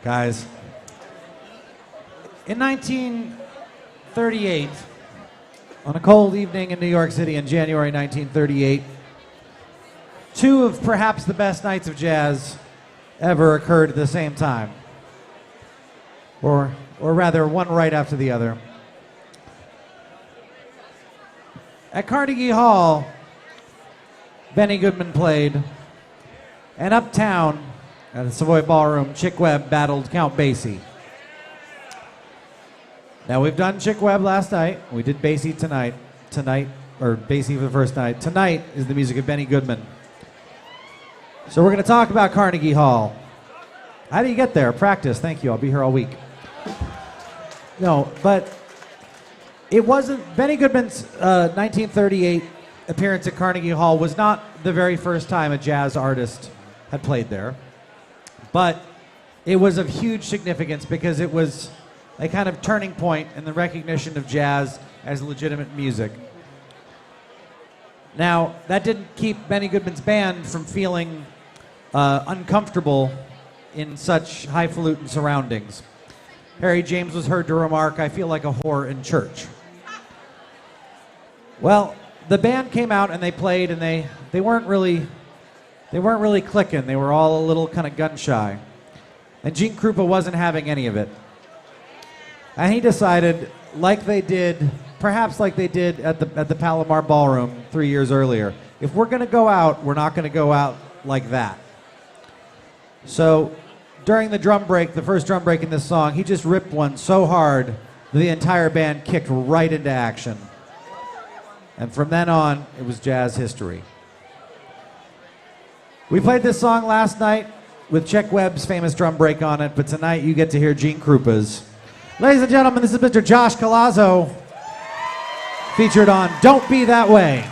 Guys, in 1938, on a cold evening in New York City in January 1938, two of perhaps the best nights of jazz ever occurred at the same time. Or rather, one right after the other. At Carnegie Hall, Benny Goodman played, and uptown, at the Savoy Ballroom, Chick Webb battled Count Basie. Now, we've done Chick Webb last night. We did Basie tonight, or Basie for the first night. Tonight is the music of Benny Goodman. So we're going to talk about Carnegie Hall. How do you get there? Practice. Thank you. I'll be here all week. No, but it wasn't... Benny Goodman's 1938 appearance at Carnegie Hall was not the very first time a jazz artist had played there. But it was of huge significance because it was a kind of turning point in the recognition of jazz as legitimate music. Now, that didn't keep Benny Goodman's band from feeling uncomfortable in such highfalutin surroundings. Harry James was heard to remark, "I feel like a whore in church." Well, the band came out and they played, and they weren't really clicking. They were all a little kind of gun shy. And Gene Krupa wasn't having any of it. And he decided, perhaps like they did at the Palomar Ballroom 3 years earlier, if we're going to go out, we're not going to go out like that. So during the drum break, the first drum break in this song, he just ripped one so hard that the entire band kicked right into action. And from then on, it was jazz history. We played this song last night with Chuck Webb's famous drum break on it, but tonight you get to hear Gene Krupa's. Ladies and gentlemen, this is Mr. Josh Colazzo, featured on Don't Be That Way.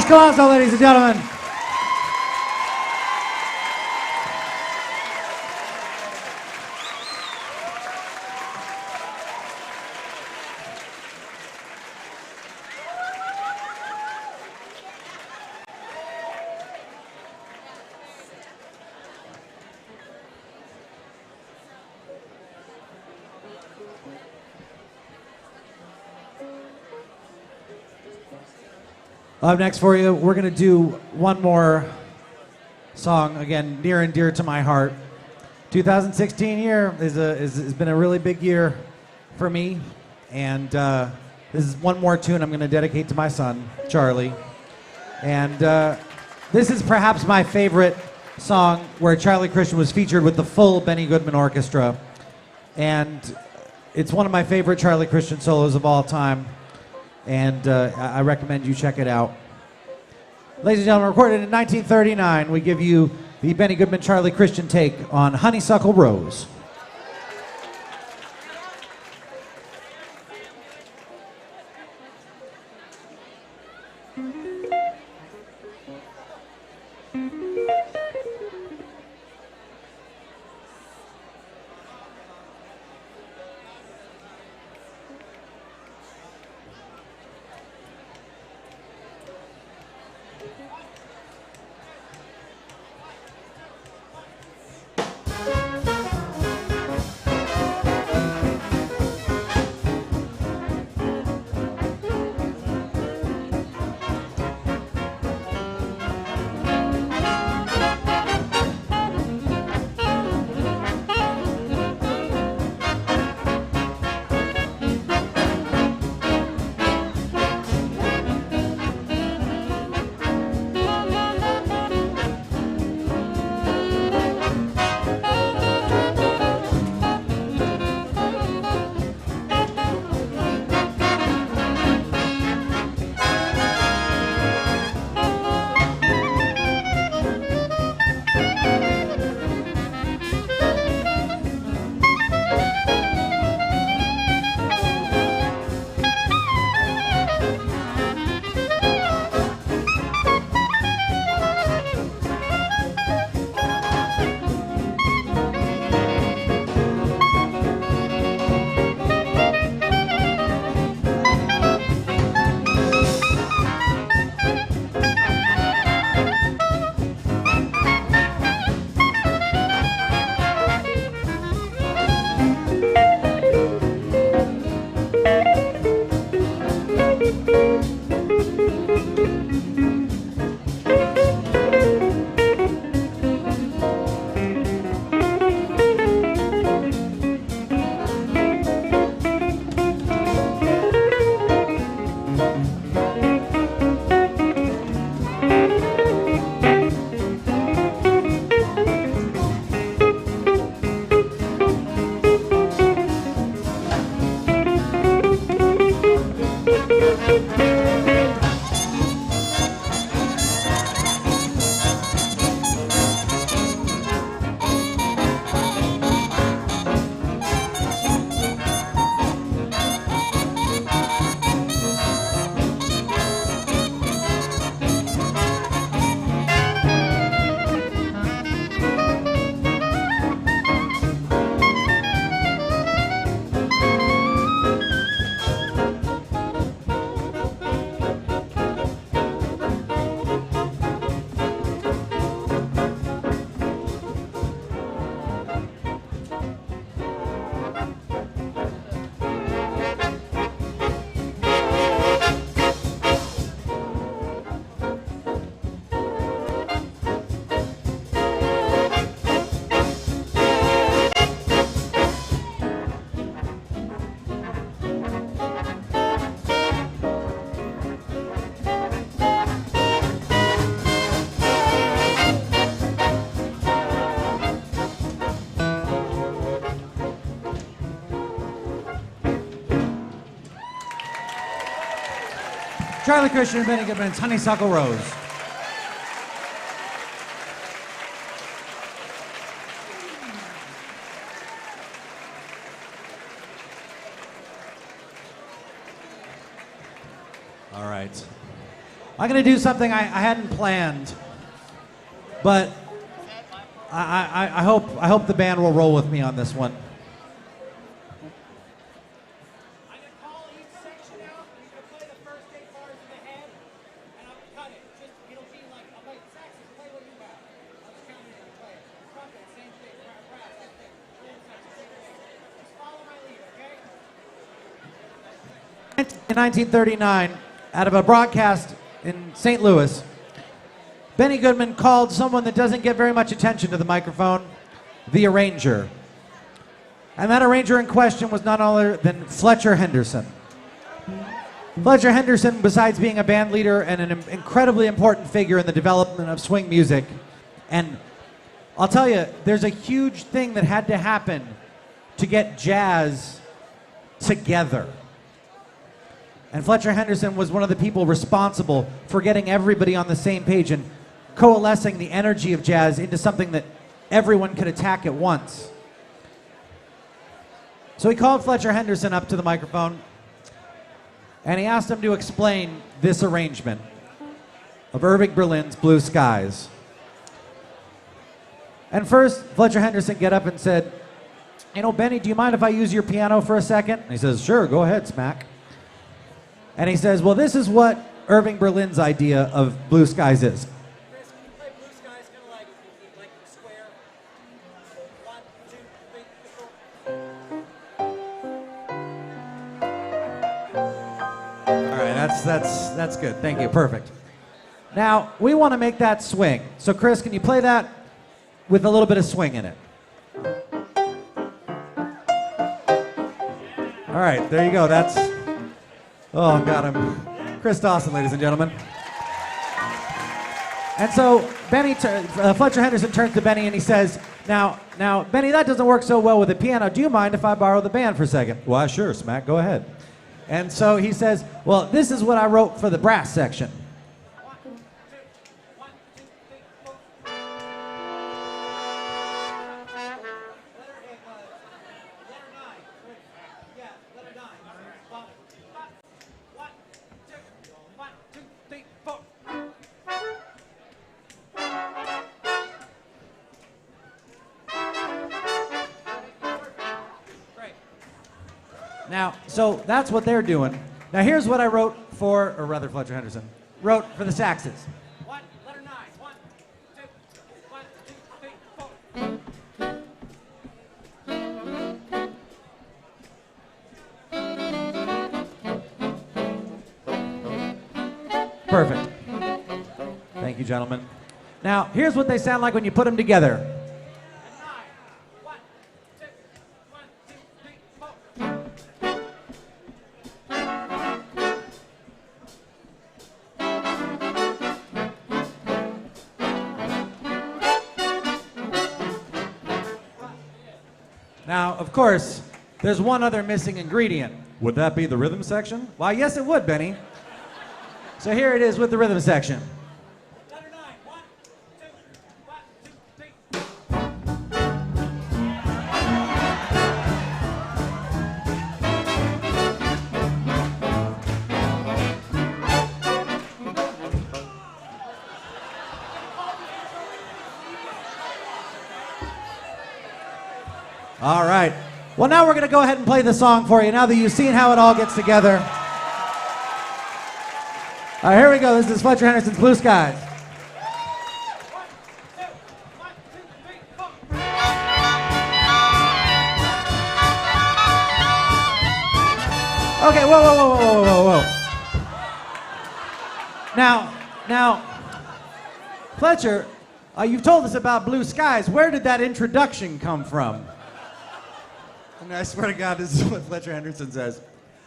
Josh Collazo, ladies and gentlemen. Up next for you, we're going to do one more song, again, near and dear to my heart. 2016 year has been a really big year for me, and this is one more tune I'm going to dedicate to my son, Charlie. And this is perhaps my favorite song where Charlie Christian was featured with the full Benny Goodman Orchestra. And it's one of my favorite Charlie Christian solos of all time. And I recommend you check it out. Ladies and gentlemen, recorded in 1939, we give you the Benny Goodman Charlie Christian take on Honeysuckle Rose. Charlie Christian and Benny Goodman's Honeysuckle Rose. I'm going to do something I hadn't planned, but I hope the band will roll with me on this one. I'm going to call each section out. You can play the first 8 bars in the head, and I'll cut it. Just it'll be like I'll play saxes, play what you have. I'll just count it and play it. Trumpet, same thing. Brass, same thing. Same thing. Just follow my lead, okay? In 1939, out of a broadcast in St. Louis, Benny Goodman called someone that doesn't get very much attention to the microphone, the arranger. And that arranger in question was none other than Fletcher Henderson. Fletcher Henderson, besides being a band leader and an incredibly important figure in the development of swing music, and I'll tell you, there's a huge thing that had to happen to get jazz together. And Fletcher Henderson was one of the people responsible for getting everybody on the same page and coalescing the energy of jazz into something that everyone could attack at once. So he called Fletcher Henderson up to the microphone, and he asked him to explain this arrangement of Irving Berlin's Blue Skies. And first, Fletcher Henderson got up and said, "You know, Benny, do you mind if I use your piano for a second?" And he says, "Sure, go ahead, Smack." And he says, "Well, this is what Irving Berlin's idea of Blue Skies is." Chris, can you play Blue Skies kind of like square? 1, 2, 3, 4. All right, that's good. Thank you. Perfect. Now, we want to make that swing. So, Chris, can you play that with a little bit of swing in it? All right, there you go. That's... Oh, got him. Chris Dawson, ladies and gentlemen. And so Fletcher Henderson turns to Benny and he says, now, Benny, that doesn't work so well with the piano. Do you mind if I borrow the band for a second? Why, sure, Smack, go ahead. And so he says, well, this is what I wrote for the brass section. Now, so that's what they're doing. Now, here's what I wrote for, or rather, Fletcher Henderson wrote for the saxes. 1, letter 9. 1, 2, 3, 4. Perfect. Thank you, gentlemen. Now, here's what they sound like when you put them together. Now, of course, there's one other missing ingredient. Would that be the rhythm section? Why, yes, it would, Benny. So here it is with the rhythm section. Letter 9. 1, 2, 1, 2, 3. All right. Well, now we're going to go ahead and play the song for you, now that you've seen how it all gets together. All right, here we go. This is Fletcher Henderson's Blue Skies. 1, 2, 1, 2, 3, 4. Okay, whoa. Now, Fletcher, you've told us about Blue Skies. Where did that introduction come from? And I swear to God, this is what Fletcher Henderson says.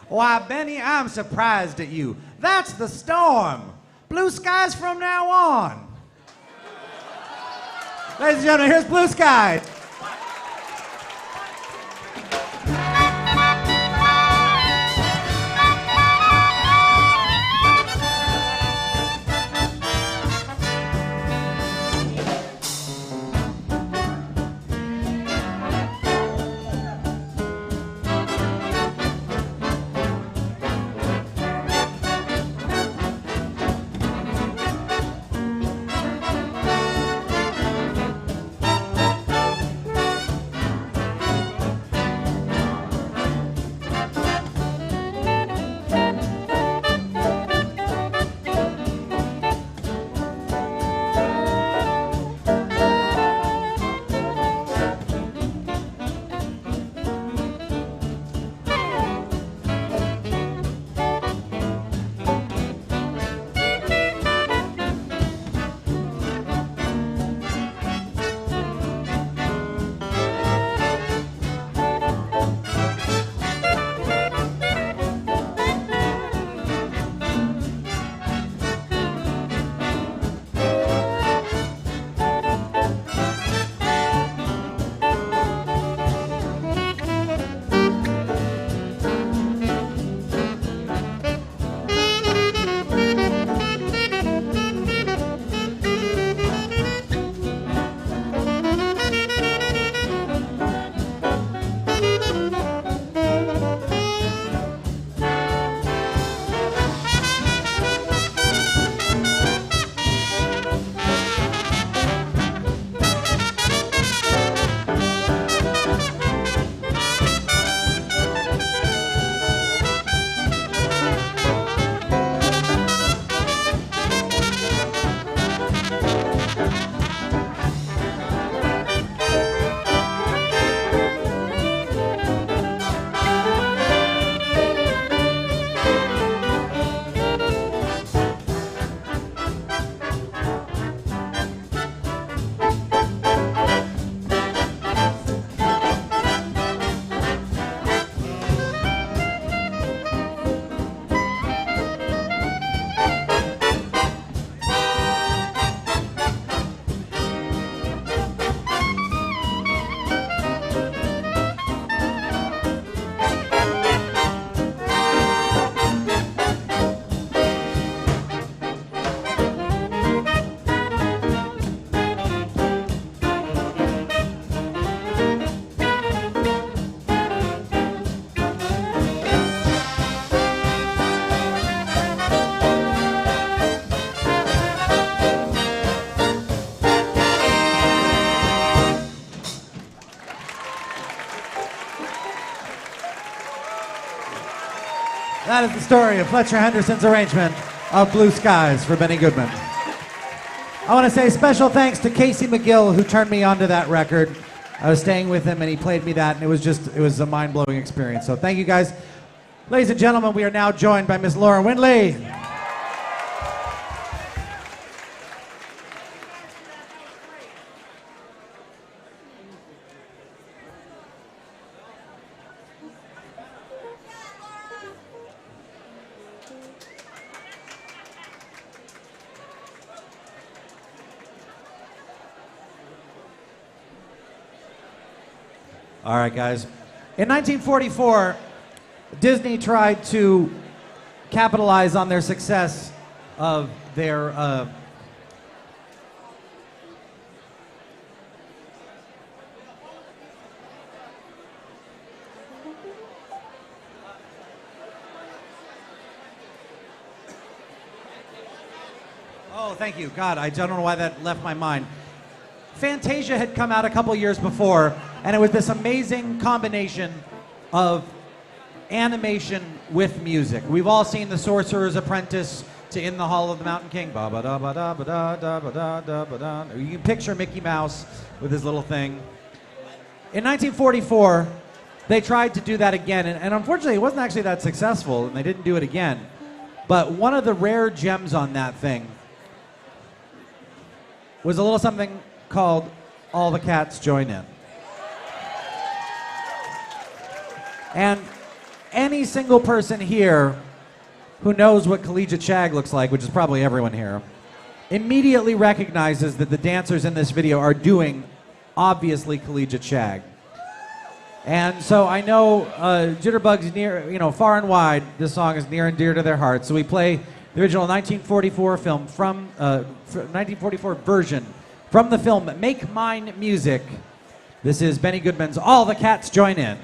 Why, Benny, I'm surprised at you. That's the storm. Blue skies from now on. Ladies and gentlemen, here's Blue Skies. That is the story of Fletcher Henderson's arrangement of Blue Skies for Benny Goodman. I want to say special thanks to Casey McGill, who turned me onto that record. I was staying with him and he played me that, and it was a mind-blowing experience. So thank you guys. Ladies and gentlemen, we are now joined by Miss Laura Windley. All right, guys. In 1944, Disney tried to capitalize on their success of their Oh, thank you. God, I don't know why that left my mind. Fantasia had come out a couple years before, and it was this amazing combination of animation with music. We've all seen The Sorcerer's Apprentice to In the Hall of the Mountain King. Ba ba da ba da ba da da ba da da ba da. You can picture Mickey Mouse with his little thing. In 1944, they tried to do that again, and unfortunately, it wasn't actually that successful, and they didn't do it again. But one of the rare gems on that thing was a little something called All the Cats Join In. And any single person here who knows what collegiate shag looks like, which is probably everyone here, immediately recognizes that the dancers in this video are doing obviously collegiate shag. And so I know Jitterbugs near, far and wide, this song is near and dear to their hearts. So we play the original 1944 film from 1944 version from the film Make Mine Music. This is Benny Goodman's All the Cats Join In.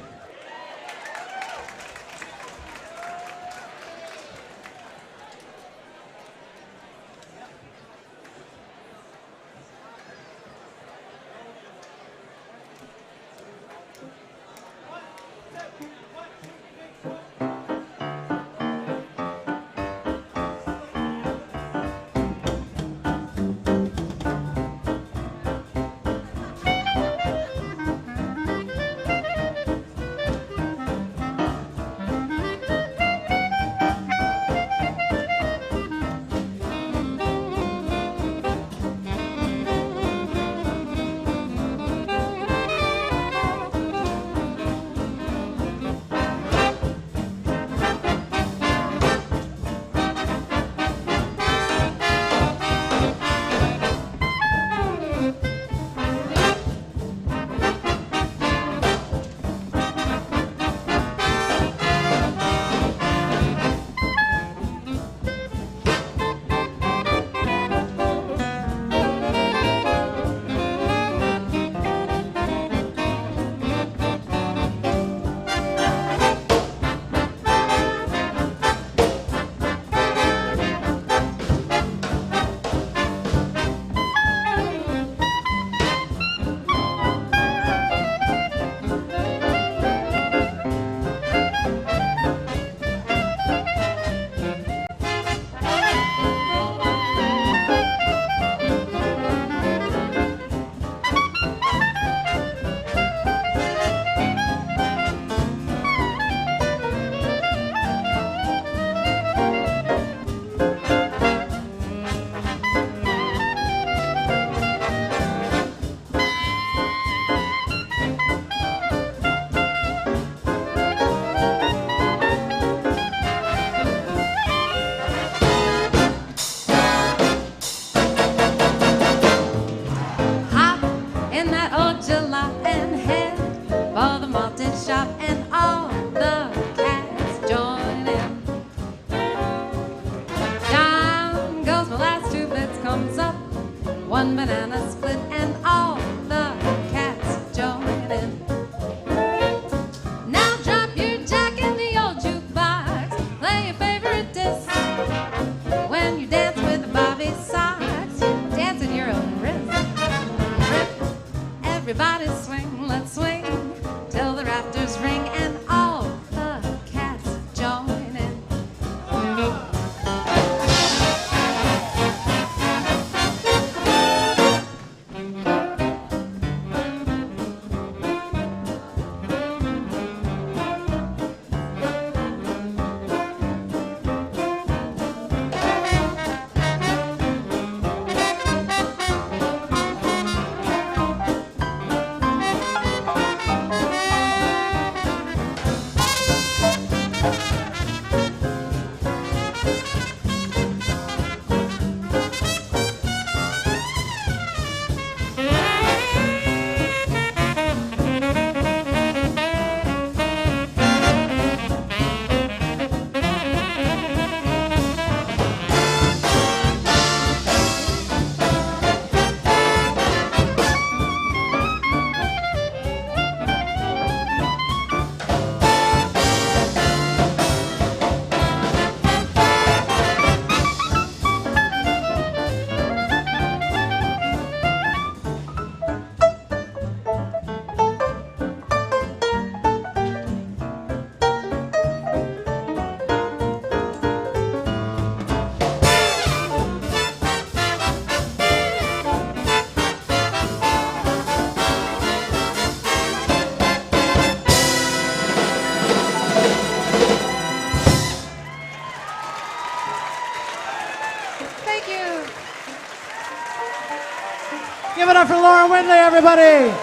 up for Laura Windley, everybody.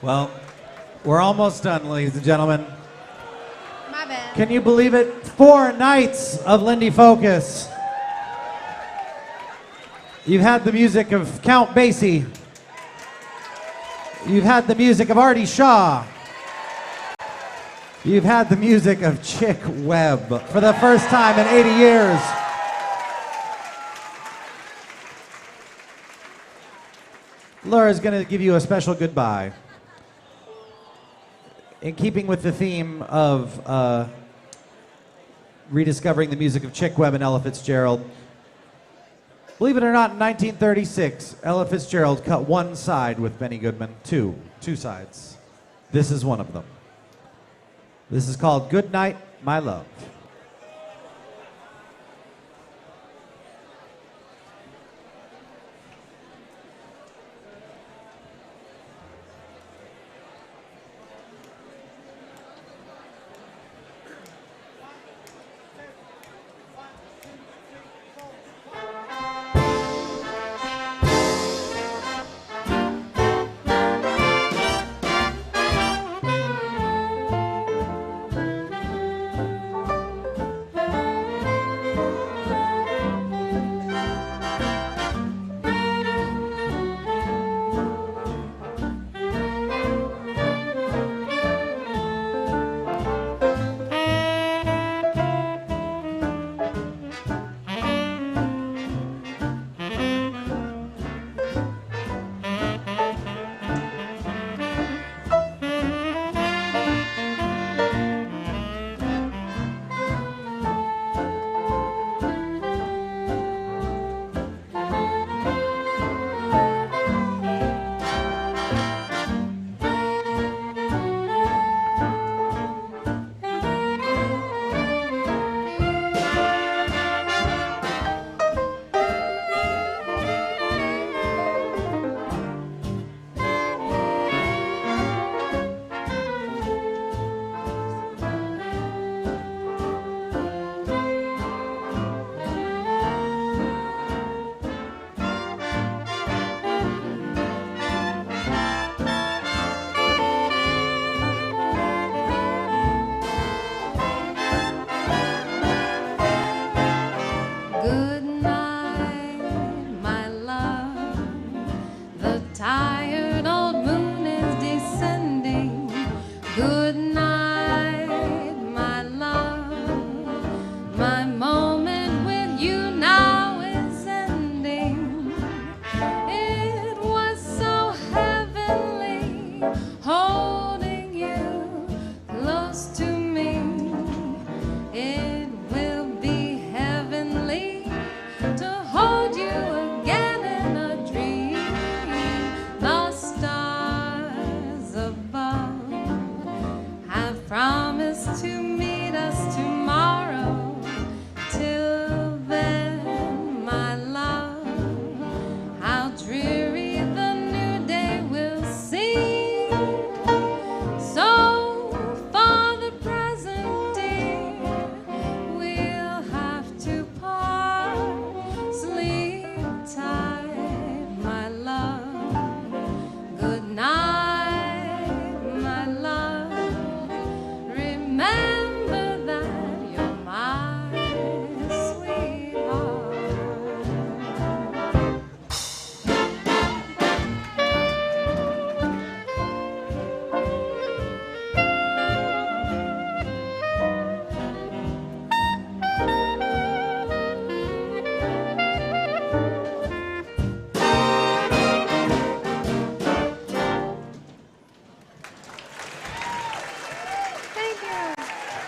Well, we're almost done, ladies and gentlemen. My bad. Can you believe it? 4 nights of Lindy Focus. You've had the music of Count Basie. You've had the music of Artie Shaw. You've had the music of Chick Webb for the first time in 80 years. Laura's going to give you a special goodbye. In keeping with the theme of rediscovering the music of Chick Webb and Ella Fitzgerald, believe it or not, in 1936, Ella Fitzgerald cut one side with Benny Goodman. Two sides. This is one of them. This is called Good Night, My Love.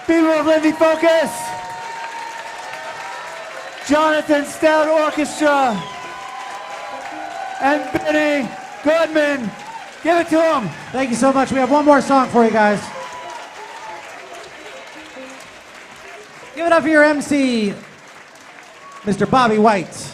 People of Lindy Focus, Jonathan Stout Orchestra, and Benny Goodman. Give it to them. Thank you so much. We have one more song for you guys. Give it up for your MC, Mr. Bobby White.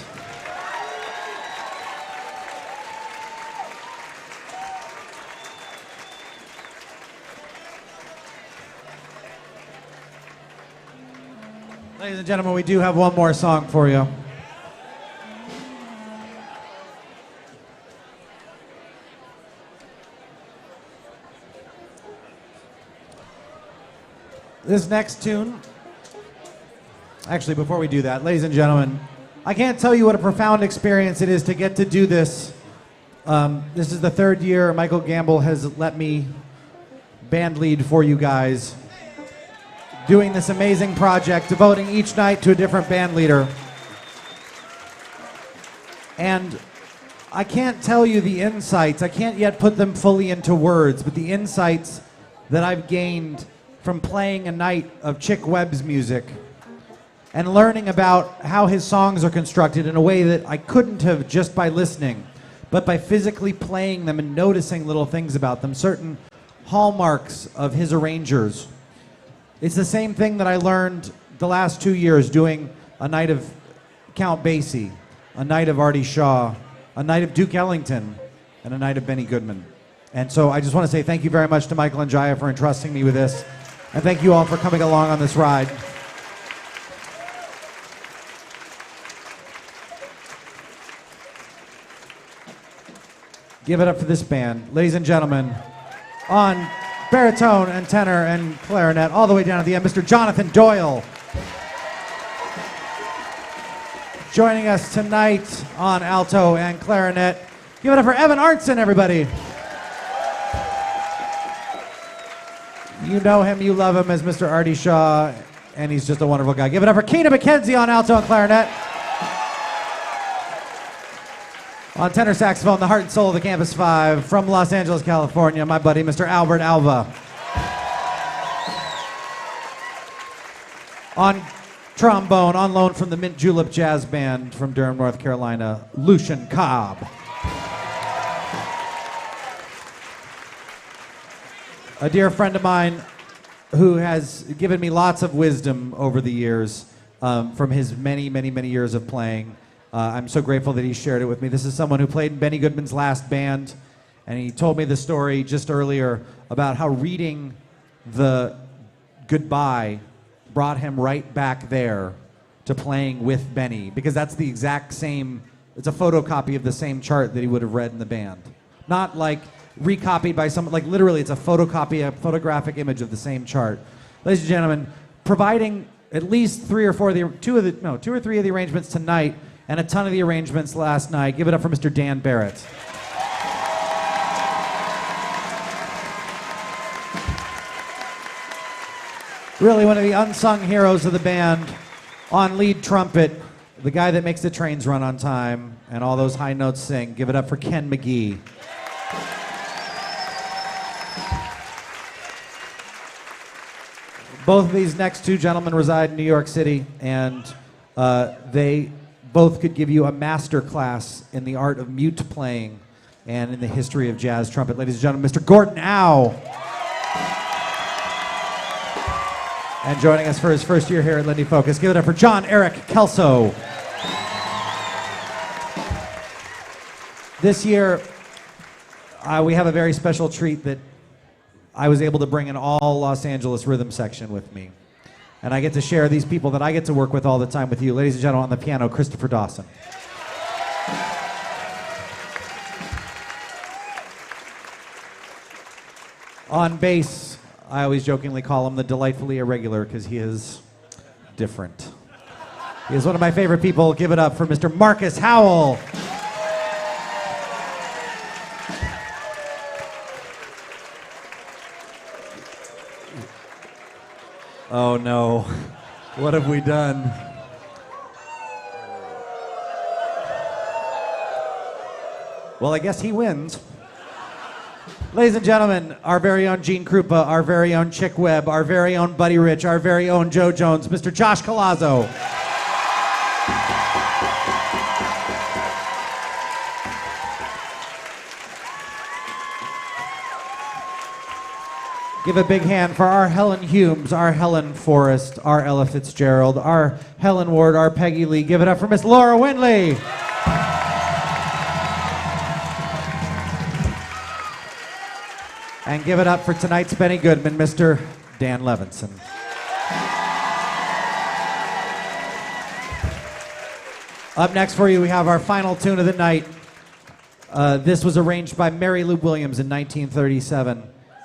Ladies and gentlemen, we do have one more song for you. This next tune, actually, before we do that, ladies and gentlemen, I can't tell you what a profound experience it is to get to do this. This is the third year Michael Gamble has let me band lead for you guys, doing this amazing project, devoting each night to a different band leader. And I can't tell you the insights, I can't yet put them fully into words, but the insights that I've gained from playing a night of Chick Webb's music and learning about how his songs are constructed in a way that I couldn't have just by listening, but by physically playing them and noticing little things about them, certain hallmarks of his arrangers. It's the same thing that I learned the last 2 years doing a night of Count Basie, a night of Artie Shaw, a night of Duke Ellington, and a night of Benny Goodman. And so I just want to say thank you very much to Michael and Jaya for entrusting me with this. And thank you all for coming along on this ride. Give it up for this band. Ladies and gentlemen, on baritone and tenor and clarinet, all the way down at the end, Mr. Jonathan Doyle. Joining us tonight on alto and clarinet. Give it up for Evan Arntzen, everybody. You know him, you love him as Mr. Artie Shaw, and he's just a wonderful guy. Give it up for Keena McKenzie on alto and clarinet. On tenor saxophone, the heart and soul of the Campus 5, from Los Angeles, California, my buddy, Mr. Albert Alva. On trombone, on loan from the Mint Julep Jazz Band from Durham, North Carolina, Lucian Cobb. A dear friend of mine who has given me lots of wisdom over the years from his many, many, many years of playing. I'm so grateful that he shared it with me. This is someone who played in Benny Goodman's last band, and he told me the story just earlier about how reading the goodbye brought him right back there to playing with Benny, because that's the exact same, it's a photocopy of the same chart that he would have read in the band. Not like recopied by someone, like literally it's a photocopy, a photographic image of the same chart. Ladies and gentlemen, providing at least two or three of the arrangements tonight and a ton of the arrangements last night. Give it up for Mr. Dan Barrett. Really one of the unsung heroes of the band. On lead trumpet, the guy that makes the trains run on time and all those high notes sing. Give it up for Ken McGee. Both of these next two gentlemen reside in New York City, and they both could give you a master class in the art of mute playing and in the history of jazz trumpet. Ladies and gentlemen, Mr. Gordon Howe. And joining us for his first year here at Lindy Focus, give it up for John Eric Kelso. This year, we have a very special treat that I was able to bring an all Los Angeles rhythm section with me. And I get to share these people that I get to work with all the time with you. Ladies and gentlemen, on the piano, Christopher Dawson. On bass, I always jokingly call him the delightfully irregular because he is different. He is one of my favorite people. Give it up for Mr. Marcus Howell. Oh no, what have we done? Well, I guess he wins. Ladies and gentlemen, our very own Gene Krupa, our very own Chick Webb, our very own Buddy Rich, our very own Joe Jones, Mr. Josh Colazzo. Give a big hand for our Helen Humes, our Helen Forrest, our Ella Fitzgerald, our Helen Ward, our Peggy Lee. Give it up for Miss Laura Windley. And give it up for tonight's Benny Goodman, Mr. Dan Levinson. Up next for you, we have our final tune of the night. This was arranged by Mary Lou Williams in 1937.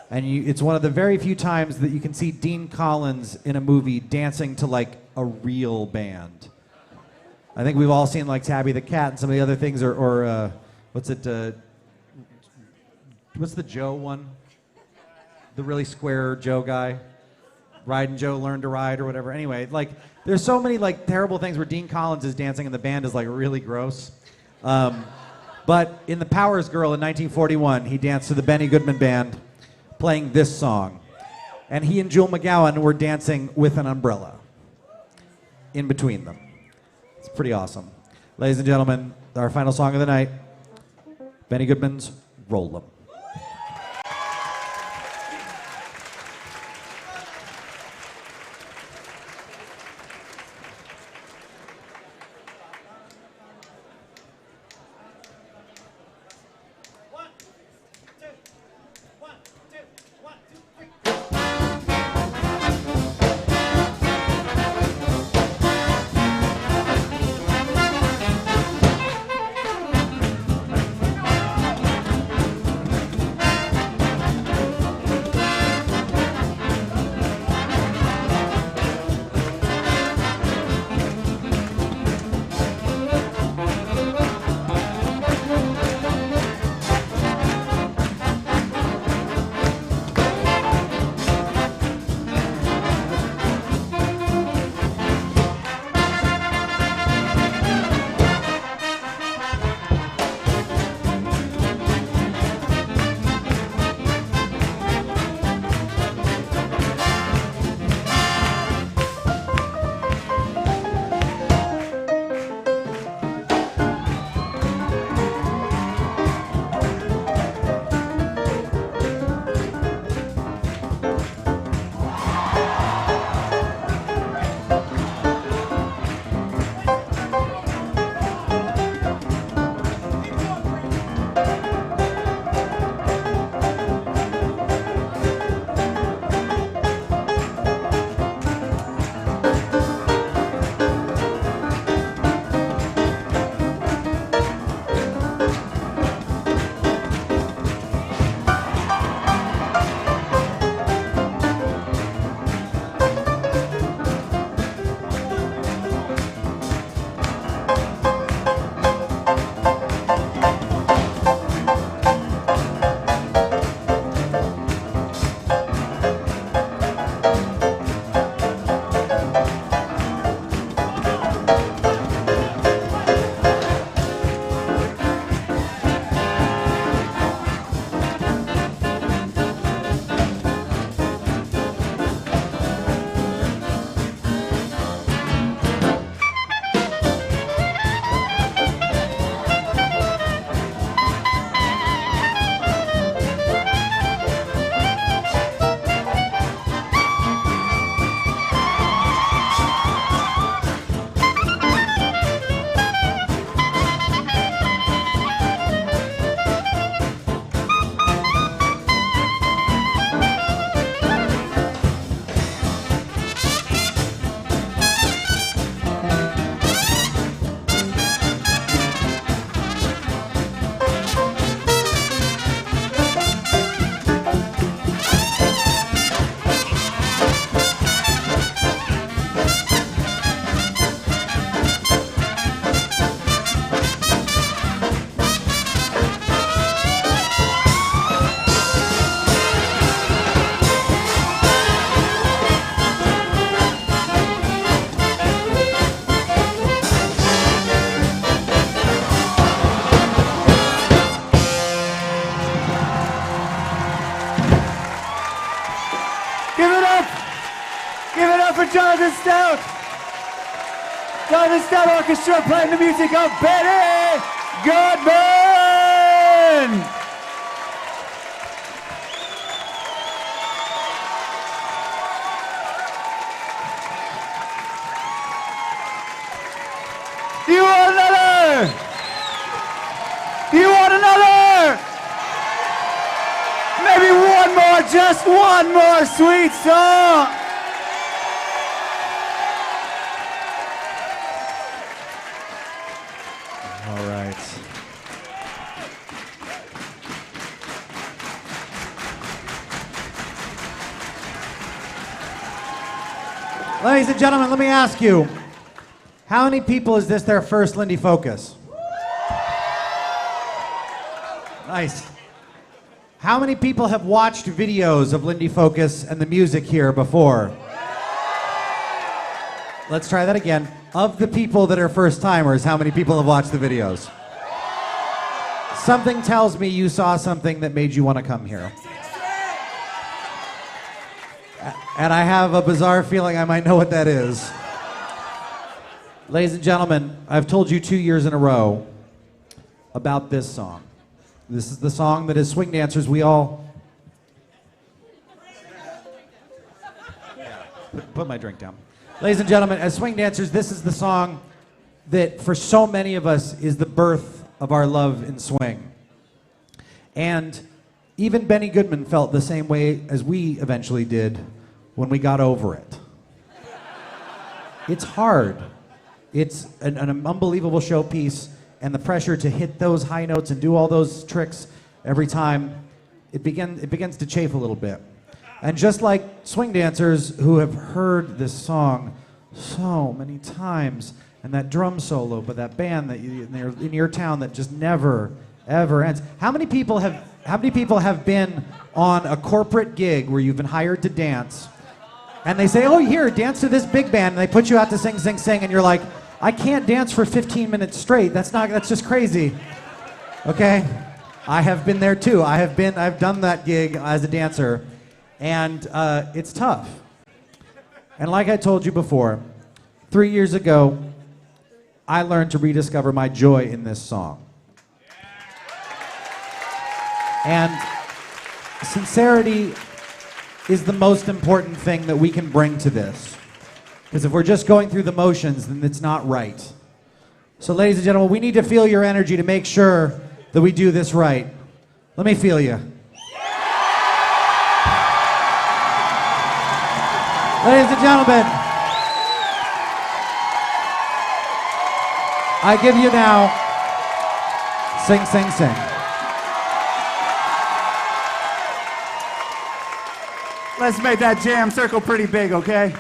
And it's one of the very few times that you can see Dean Collins in a movie dancing to like a real band. I think we've all seen like Tabby the Cat and some of the other things, or what's it? What's the Joe one? The really square Joe guy. Ride and Joe Learn to Ride or whatever. Anyway, like there's so many like terrible things where Dean Collins is dancing and the band is like really gross. But in The Powers Girl in 1941, he danced to the Benny Goodman Band playing this song. And he and Jewel McGowan were dancing with an umbrella in between them. It's pretty awesome. Ladies and gentlemen, our final song of the night, Benny Goodman's Roll 'Em. Jonathan Stout. Jonathan Stout Orchestra playing the music of Benny Goodman. Do you want another? Do you want another? Maybe one more, just one more sweet song. All right. Ladies and gentlemen, let me ask you, how many people is this their first Lindy Focus? Nice. How many people have watched videos of Lindy Focus and the music here before? Let's try that again. Of the people that are first timers, how many people have watched the videos? Something tells me you saw something that made you want to come here. And I have a bizarre feeling I might know what that is. Ladies and gentlemen, I've told you 2 years in a row about this song. This is the song that as swing dancers we all... Put my drink down. Ladies and gentlemen, as swing dancers, this is the song that for so many of us is the birth of our love in swing. And even Benny Goodman felt the same way as we eventually did when we got over it. It's hard. It's an unbelievable showpiece, and the pressure to hit those high notes and do all those tricks every time, it begins to chafe a little bit. And just like swing dancers who have heard this song so many times, and that drum solo, but that band that in your town that just never, ever ends. How many people have been on a corporate gig where you've been hired to dance, and they say, oh, here, dance to this big band, and they put you out to sing, sing, sing, and you're like, I can't dance for 15 minutes straight. That's just crazy. Okay? I have been there too. I've done that gig as a dancer, and it's tough. And like I told you before, 3 years ago, I learned to rediscover my joy in this song. And sincerity is the most important thing that we can bring to this. Because if we're just going through the motions, then it's not right. So ladies and gentlemen, we need to feel your energy to make sure that we do this right. Let me feel you. Ladies and gentlemen, I give you now Sing, Sing, Sing. Let's make that jam circle pretty big, okay?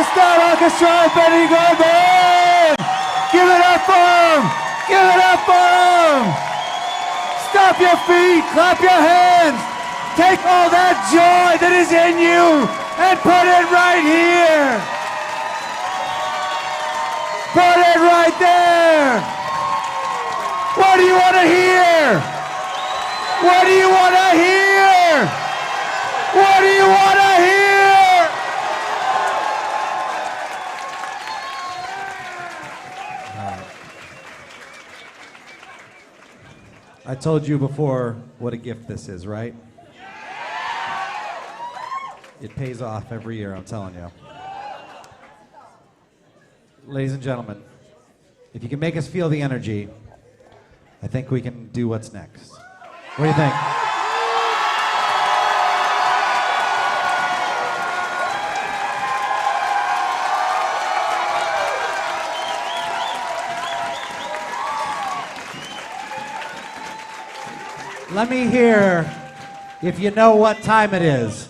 Sextet Orchestra and Benny Goodman! Give it up for him! Give it up for him! Stomp your feet, clap your hands, take all that joy that is in you and put it right here! Put it right there! What do you want to hear? What do you want to hear? What do you want to hear? I told you before what a gift this is, right? It pays off every year, I'm telling you. Ladies and gentlemen, if you can make us feel the energy, I think we can do what's next. What do you think? Let me hear if you know what time it is.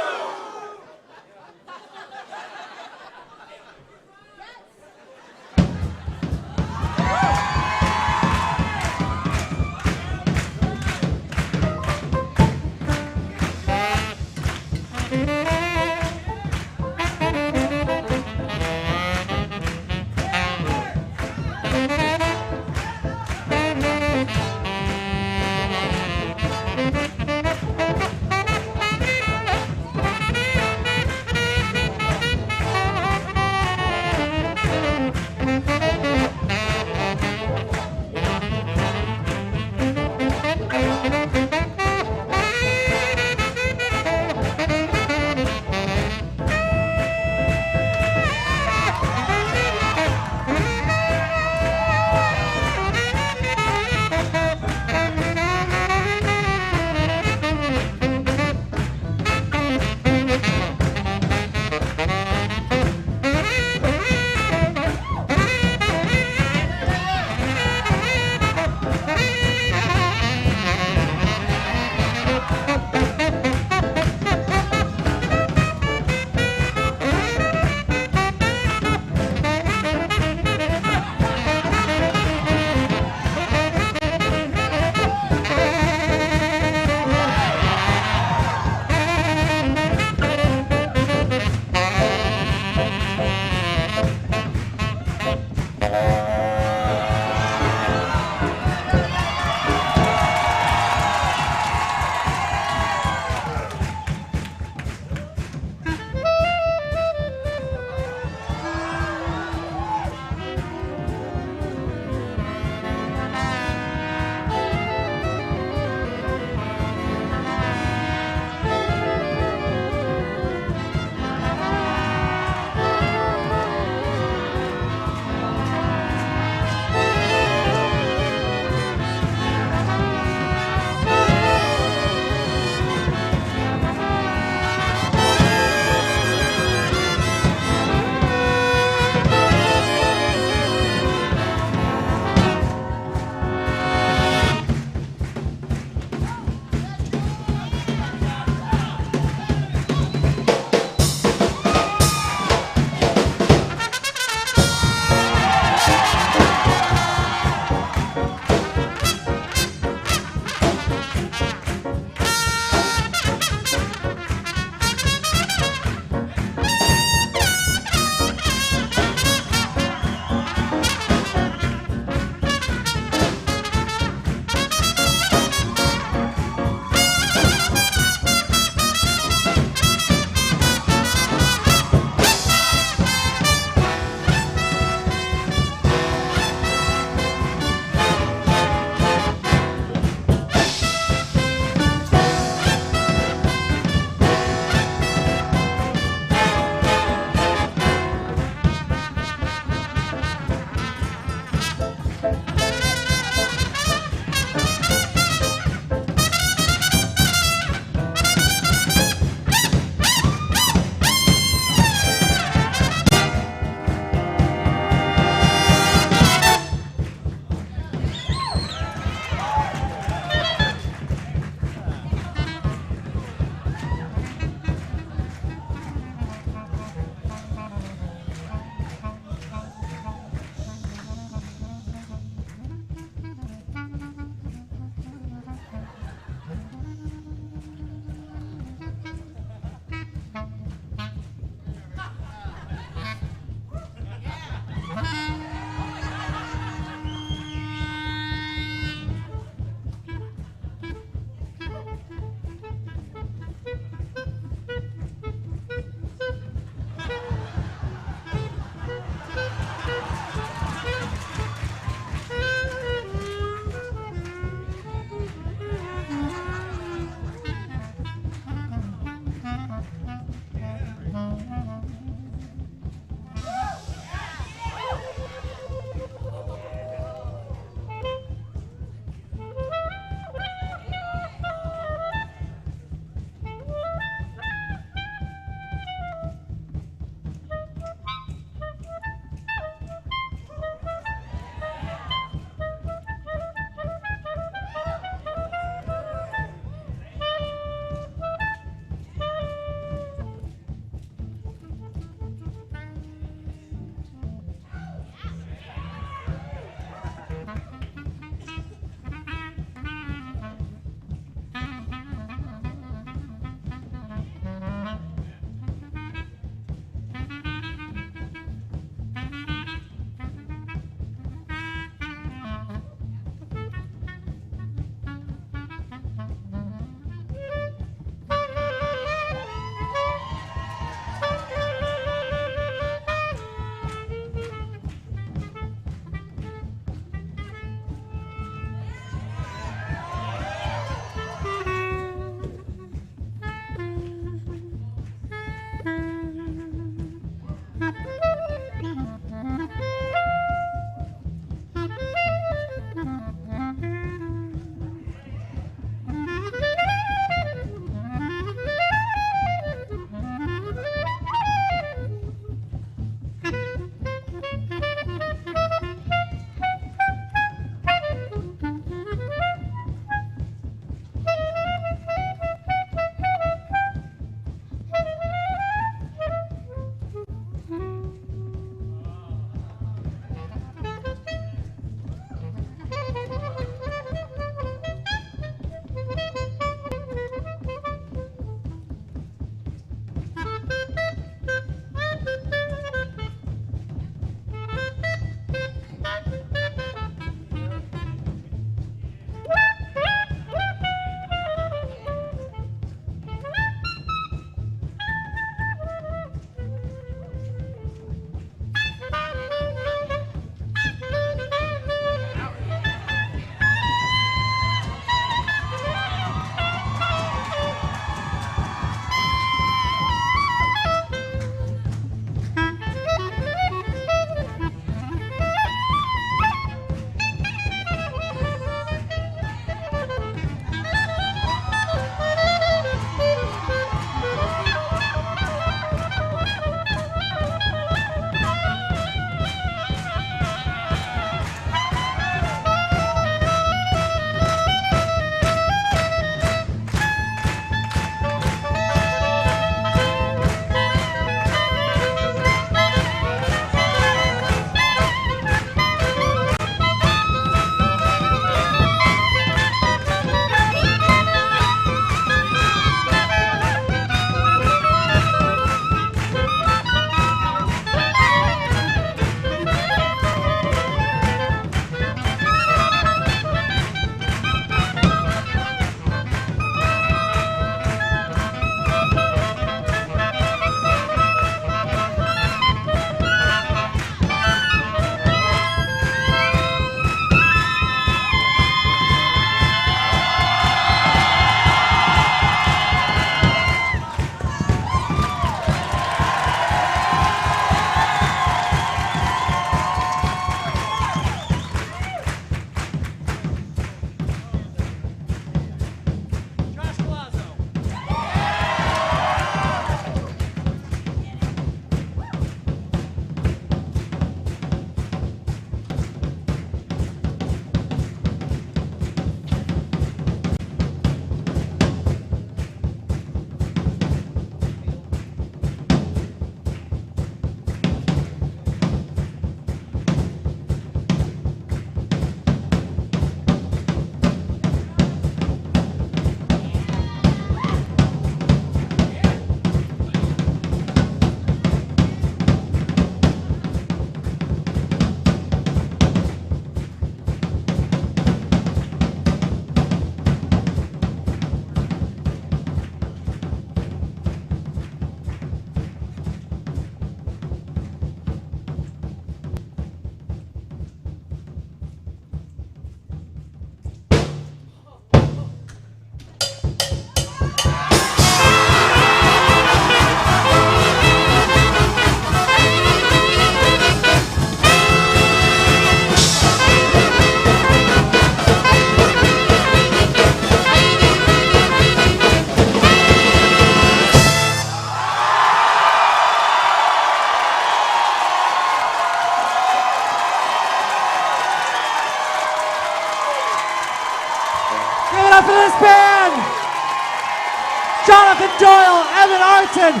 Levinson,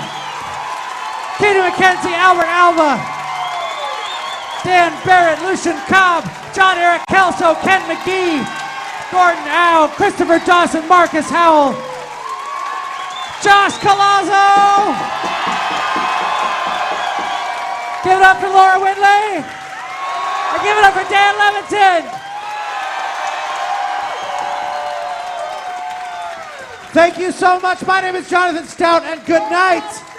Katie McKenzie, Albert Alva, Dan Barrett, Lucian Cobb, John Eric Kelso, Ken McGee, Gordon Al, Christopher Dawson, Marcus Howell, Josh Colazzo. Give it up for Laura Windley. Or give it up for Dan Levinson. Thank you so much. My name is Jonathan Stout, and good night.